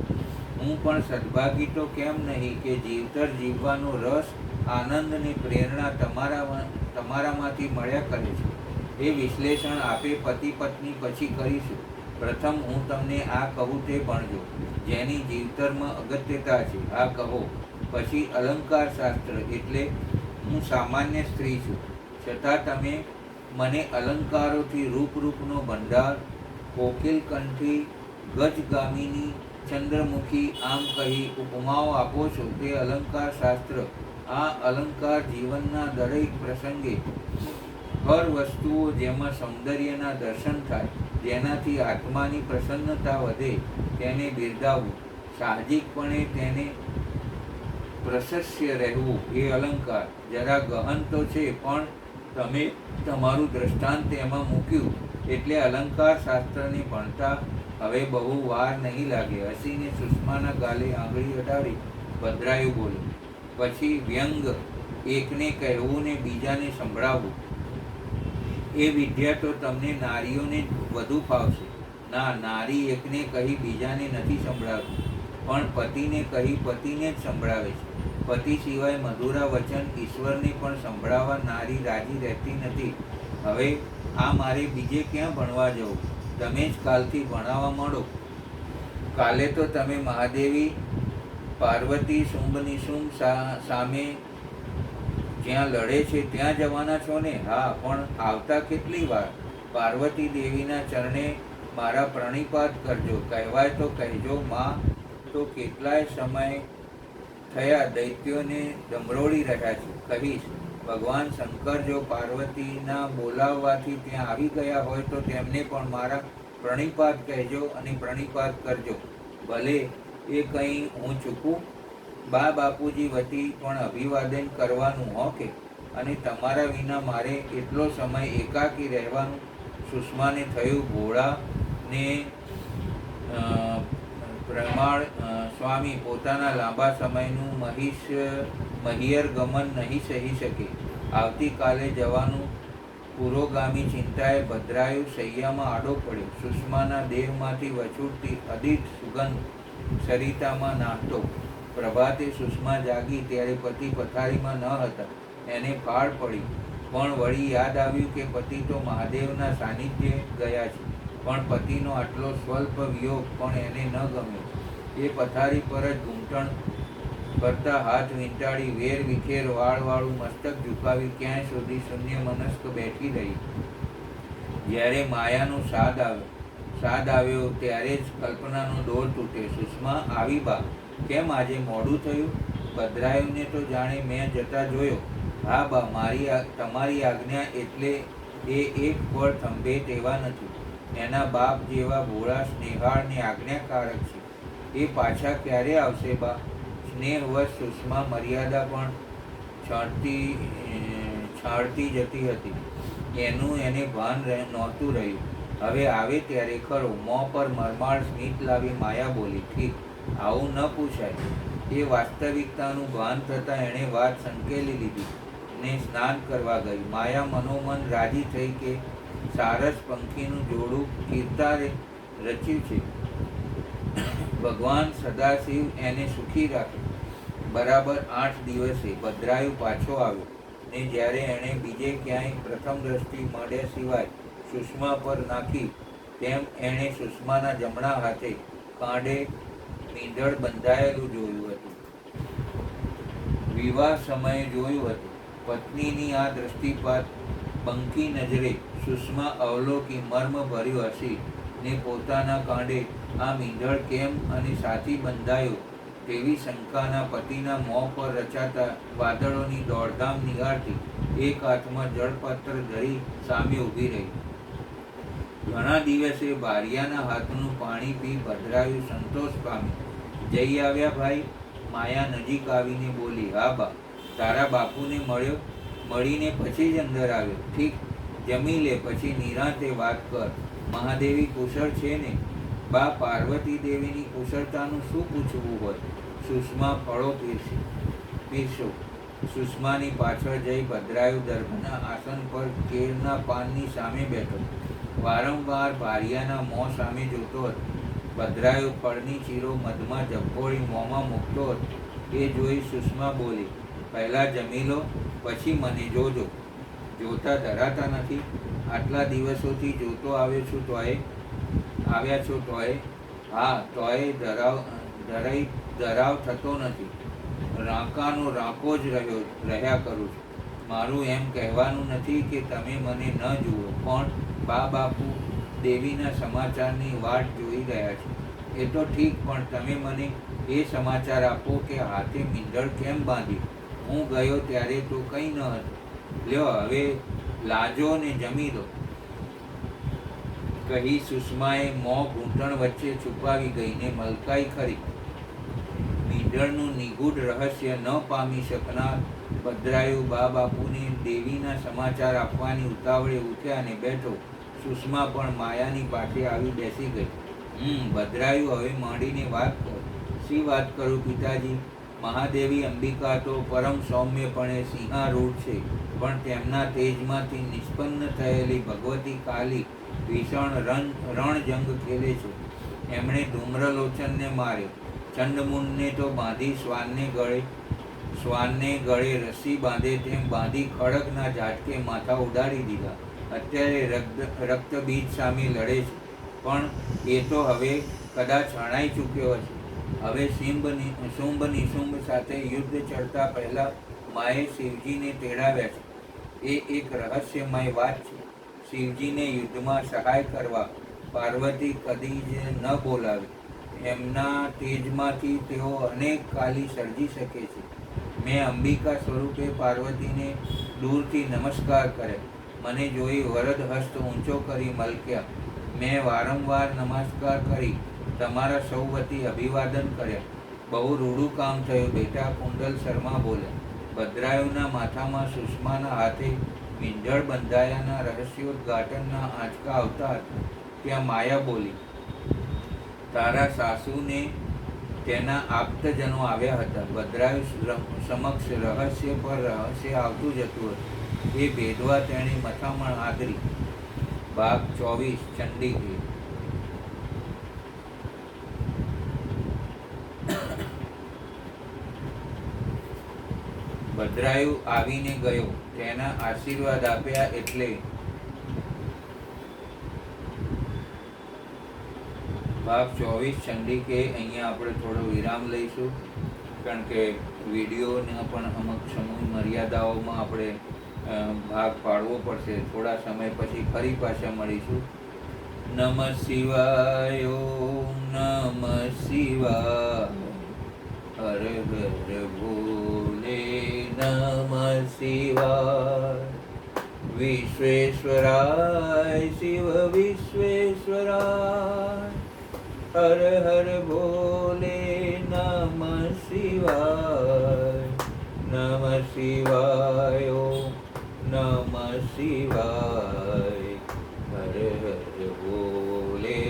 હું પણ સદભાગી તો કેમ નહીં કે જીવતર જીવવાનો રસ, આનંદ અને પ્રેરણા તમારામાંથી મળ્યા કરે છે. એ વિશ્લેષણ આપે પતિ પત્ની પછી કરીશું. પ્રથમ હું તમને આ કહું તે ભણજો, જેની જીવતરમાં અગત્યતા છે. આ કહો. પછી અલંકાર શાસ્ત્ર એટલે હું સામાન્ય સ્ત્રી છું, છતાં તમે મને અલંકારોથી રૂપનો ભંડાર, કોકિલ કંઠી, ગજગામિની, ચંદ્રમુખી આમ કહી ઉપમાઓ આપો છો. તે અલંકાર શાસ્ત્ર. આ અલંકાર જીવનના દરેક પ્રસંગે હર વસ્તુઓ જેમાં સૌંદર્યના દર્શન થાય, જેનાથી આત્માની પ્રસન્નતા વધે તેને બિરદાવવું, સાહજિકપણે તેને પ્રશસ્ય રહેવું એ અલંકાર. જરા ગહન તો છે, પણ તમે તમારું દ્રષ્ટાંત એમાં મૂક્યું એટલે અલંકાર શાસ્ત્રને ભણતા હવે બહુ વાર નહીં લાગે. હસીને સુષ્માના ગાલે આંગળી અડાડી ભદ્રાયુ બોલ્યો. પછી વ્યંગ, એકને કહેવું ને બીજાને સંભળાવવું. એ વિદ્યા તો તમને નારીઓને વધુ ફાવશે. ના, નારી એકને કહી બીજાને નથી સંભળાવતી, પણ પતિને કહી પતિને જ સંભળાવે છે. પતિ સિવાય મધુરા વચન ઈશ્વરને પણ સંભળાવવા નારી રાજી રહેતી નથી. હવે આ મારે બીજે ક્યાં ભણવા જવું? તમે જ કાલથી ભણાવવા માંડો. કાલે તો તમે મહાદેવી પાર્વતી શુંભ નિશુંભ સામે જ્યાં લડે છે ત્યાં જવાના છો ને? હા, પણ આવતા કેટલી વાર? પાર્વતી દેવીના ચરણે મારા પ્રણિપાત કરજો. કહેવાય તો કહેજો માં. તો કેટલાય સમય થયા દૈત્યોને ડમરોળી રહ્યા છે. કહીશ, ભગવાન શંકર જો પાર્વતીના બોલાવવાથી ત્યાં આવી ગયા હોય તો તેમને પણ મારા પ્રણિપાત કહેજો અને પ્રણિપાત કરજો. ભલે એ કંઈ હું ચૂકું. બા બાપુજી વતી પણ અભિવાદન કરવાનું હો કે. અને તમારા વિના મારે એટલો સમય એકાકી રહેવાનું. સુષ્માને થયું, ભોળાને પ્રમાણ સ્વામી પોતાના લાંબા સમયનું મહિયર ગમન નહીં સહી શકે. આવતીકાલે જવાનું પુરોગામી ચિંતાએ ભદ્રાયુ શૈયામાં આડો પડ્યો. સુષ્માના દેહમાંથી વછૂટતી અદિત સુગંધ સરિતામાં નાહતો. પ્રભાતે સુષ્મા જાગી ત્યારે પતિ પથારીમાં ન હતા. એને ફાળ પડી, પણ વળી યાદ આવ્યું કે પતિ તો મહાદેવના સાનિધ્યે ગયા છે. પણ પતિનો આટલો સ્વલ્પ વિયોગ પણ એને ન ગમ્યો. એ પથારી પર જ ઘૂંટણ કરતા હાથ વીંટાળી વેર વિખેર વાળવાળું મસ્તક ઝુકાવી ક્યાંય સુધી શૂન્ય મનસ્ક બેઠી રહી. જ્યારે માયાનો સાદ આવ્યો ત્યારે જ કલ્પનાનો દોર તૂટે. સુષ્મા આવી બા, કેમ આજે મોડું થયું? ભદ્રાયુને તો જાણે મેં જતા જોયો. હા બા, તમારી આજ્ઞા એટલે એ એક પળ થંભે તેવા નથી. એના બાપ જેવા ભોળા સ્નેહાળ ને આજ્ઞાકારક છે. એ પાછા ક્યારે આવશે બા? સ્નેહવશ સુષ્મા મર્યાદા પણ છાળતી જતી હતી. એનું એને ભાન નહોતું રહ્યું. હવે આવે ત્યારે ખરો. મોં પર મરમાળ સ્મિત લાવી માયા બોલી, ઠીક, આવું ન પૂછાય. એ વાસ્તવિકતાનું ભાન થતાં એણે વાત સંકેલી લીધી ને સ્નાન કરવા ગઈ. માયા મનોમન રાજી થઈ કે સારસ પંખીનું જોડું કીર્તારે રચ્યું છે. ભગવાન સદાશિવ એને સુખી રાખે. બરાબર 8 દિવસે ભદ્રાયુ પાછો આવ્યો ને જ્યારે એણે બીજે ક્યાંય પ્રથમ દ્રષ્ટિ મળ્યા સિવાય સુષ્મા પર નાખી, તેમ એણે સુષ્માના જમણા હાથે કાંડે મીંઢળ બંધાયેલું જોયું હતું. વિવાહ સમયે જોયું હતું. પત્નીની આ દ્રષ્ટિપાત બંકી નજરે સુષ્મા અવલોકી મર્મ ભર્યું હસી ને પોતાના કાંડે આ મીંઢળ કેમ અને સાથી બંધાયો તેવી શંકાના પતિના મોં પર રચાતા વાદળોની દોડધામ નિહાળતી એક હાથમાં જળપાત્ર ધરી સામે ઊભી રહી. ઘણા દિવસે ભારિયાના હાથનું પાણી પી ભદ્રાયુ સંતોષ પામી. જઈ આવ્યા ભાઈ? માયા નજીક આવીને બોલી, હા બા, તારા બાપુને મળ્યો? મળીને પછી જ અંદર આવ્યો. ઠીક, જમી લે, પછી નિરાંતે વાત કર. મહાદેવી કુશળ છે ને? બા, પાર્વતી દેવીની કુશળતાનું શું પૂછવું હોય? સુષ્મા ફળો પીરસો. સુષ્માની પાછળ જઈ ભદ્રાયુ દર્ભના આસન પર કેળના પાનની સામે બેઠો. વારંવાર ભારિયાના મોં સામે જોતો હતો. ભદ્રાયુ ફળની ચીરો મધમાં ઝબકોળી મોંમાં મૂકતો હતો. એ જોઈ સુષ્મા બોલી, પહેલાં જમી લો, પછી મને જોજો. જોતા ધરાતા નથી? આટલા દિવસોથી જોતો આવ્યા છો તોય? હા, તોય ધરાવ થતો નથી. રાંકાનો રાંકો જ રહ્યા કરું છું. મારું એમ કહેવાનું નથી કે તમે મને ન જુઓ, પણ બા બાપુ દેવીના સમાચારની વાટ જોઈ રહ્યા છે. એ તો ઠીક, પણ તમે મને એ સમાચાર આપો કે હાથે મીંઢળ કેમ બાંધી? હું ગયો ત્યારે તો કંઈ ન હતું. લ્યો, હવે લાજો ને જમી લો, કહી સુષ્માએ મોં ઘૂંટણ વચ્ચે છુપાવી ગઈને મલકાઈ ખરી. મીંઢળનું નિગૂઢ રહસ્ય ન પામી શકનાર ભદ્રાયુ બા બાપુને દેવીના સમાચાર આપવાની ઉતાવળે ઉઠ્યા અને બેઠો. સુષ્મા પણ માયાની પાસે આવી બેસી ગઈ. ભદ્રાયુ, હવે માંડીને વાત કર. શી વાત કરું પિતાજી? મહાદેવી અંબિકા તો પરમ સૌમ્યપણે સિંહારૂઢ છે, પણ તેમના તેજમાંથી નિષ્પન્ન થયેલી ભગવતી કાલી ભીષણ રણજંગ ખેલે છે. એમણે ધૂમ્રલોચનને માર્યો, ચંડમુંડને તો બાંધી શ્વાનને ગળે રસ્સી બાંધે તેમ બાંધી ખડકના ઝાટકે માથા ઉડાડી દીધા. અત્યારે રક્તબીજ સામે લડે છે, પણ એ તો હવે કદાચ હણાઈ ચૂક્યો હશે. હવે શુંભ નિશુંભ સાથે યુદ્ધ ચડતા પહેલા માએ શિવજીને તેડાવ્યા છે. એ એક રહસ્યમય વાત છે. શિવજીને યુદ્ધમાં સહાય કરવા પાર્વતી કદી જ ન બોલાવે. એમના તેજમાંથી તેઓ અનેક કાલી સર્જી શકે છે. મેં અંબિકા સ્વરૂપે પાર્વતીને દૂરથી નમસ્કાર કર્યા. મને જોઈ વરદ હસ્ત ઊંચો કરી મલક્યા. મેં વારંવાર નમસ્કાર કરી તમારા સૌ વતી અભિવાદન કર્યા. બહુ રૂડું કામ થયું બેટા, કુંડલ શર્મા બોલ્યા. ભદ્રાયુના માથામાં સુષ્માના હાથે મીંઢળ બંધાયાના રહસ્યોદ્ઘાટનના આંચકા આવતા હતા. ત્યાં માયા બોલી, તારા સાસુને તેના આપ્તજનો આવ્યા હતા. ભદ્રાયુ સમક્ષ રહસ્ય પર રહસ્ય આવતું જતું હતું. એ ભેદવા તેણે મથામણ આદરી. ભાગ 24 ચંડીગઢ. ભદ્રાયુ આવીને ગયો. તેના આશીર્વાદ આપ્યા એટલે ભાગ 24 ચંડીકે અહીંયા આપણે થોડો વિરામ લઈશું, કારણ કે વિડીયોના પણ અમુક સમય મર્યાદાઓમાં આપણે ભાગ પાડવો પડશે. થોડા સમય પછી ફરી પાછા મળીશું. નમઃ શિવાય, ઓમ નમઃ શિવાય, હર હર ભોલે નમઃ શિવાય, વિશ્વેશ્વરાય શિવ વિશ્વેશ્વરાય, હર હર ભોલે નમઃ શિવાય, નમઃ શિવાય, ઓમ નમઃ શિવાય, હર હર ભોલે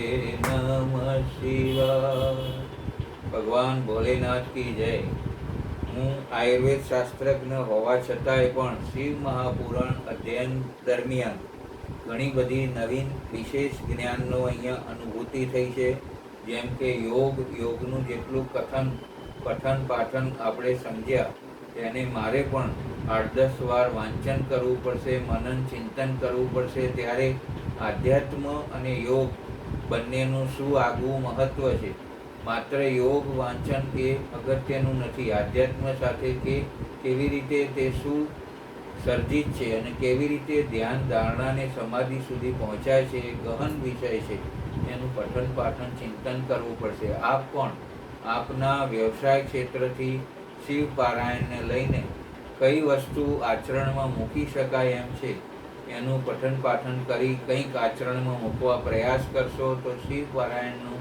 નમઃ શિવાય. ભગવાન ભોલેનાથ કી જય. હું આયુર્વેદ શાસ્ત્રજ્ઞ હોવા છતાંય પણ શિવ મહાપુરાણ અધ્યયન દરમિયાન ઘણી બધી નવીન વિશેષ જ્ઞાનનો અહીંયા અનુભૂતિ થઈ છે. જેમ કે યોગનું જેટલું પઠન પાઠન આપણે સમજ્યા, તેને મારે પણ 8-10 વાર વાંચન કરવું પડશે, મનન ચિંતન કરવું પડશે. ત્યારે આધ્યાત્મ અને યોગ બંનેનું શું આગવું મહત્વ છે. માત્ર યોગ વાંચન એ અગત્યનું નથી. આધ્યાત્મ સાથે કે કેવી રીતે તે શું સર્જિત છે અને કેવી રીતે ધ્યાન ધારણાને સમાધિ સુધી પહોંચાય છે, એ ગહન વિષય છે. એનું પઠન પાઠન ચિંતન કરવું પડશે. આપ પણ આપના વ્યવસાય ક્ષેત્રથી શિવ પારાયણને લઈને કઈ વસ્તુ આચરણમાં મૂકી શકાય એમ છે, એનું પઠન પાઠન કરી કંઈક આચરણમાં મૂકવા પ્રયાસ કરશો તો શિવ પારાયણનું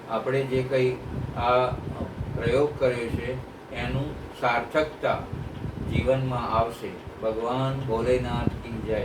આપણે જે કંઈ આ પ્રયોગ કર્યો છે એનું સાર્થકતા જીવનમાં આવશે. ભગવાન ભોલેનાથ કી જય.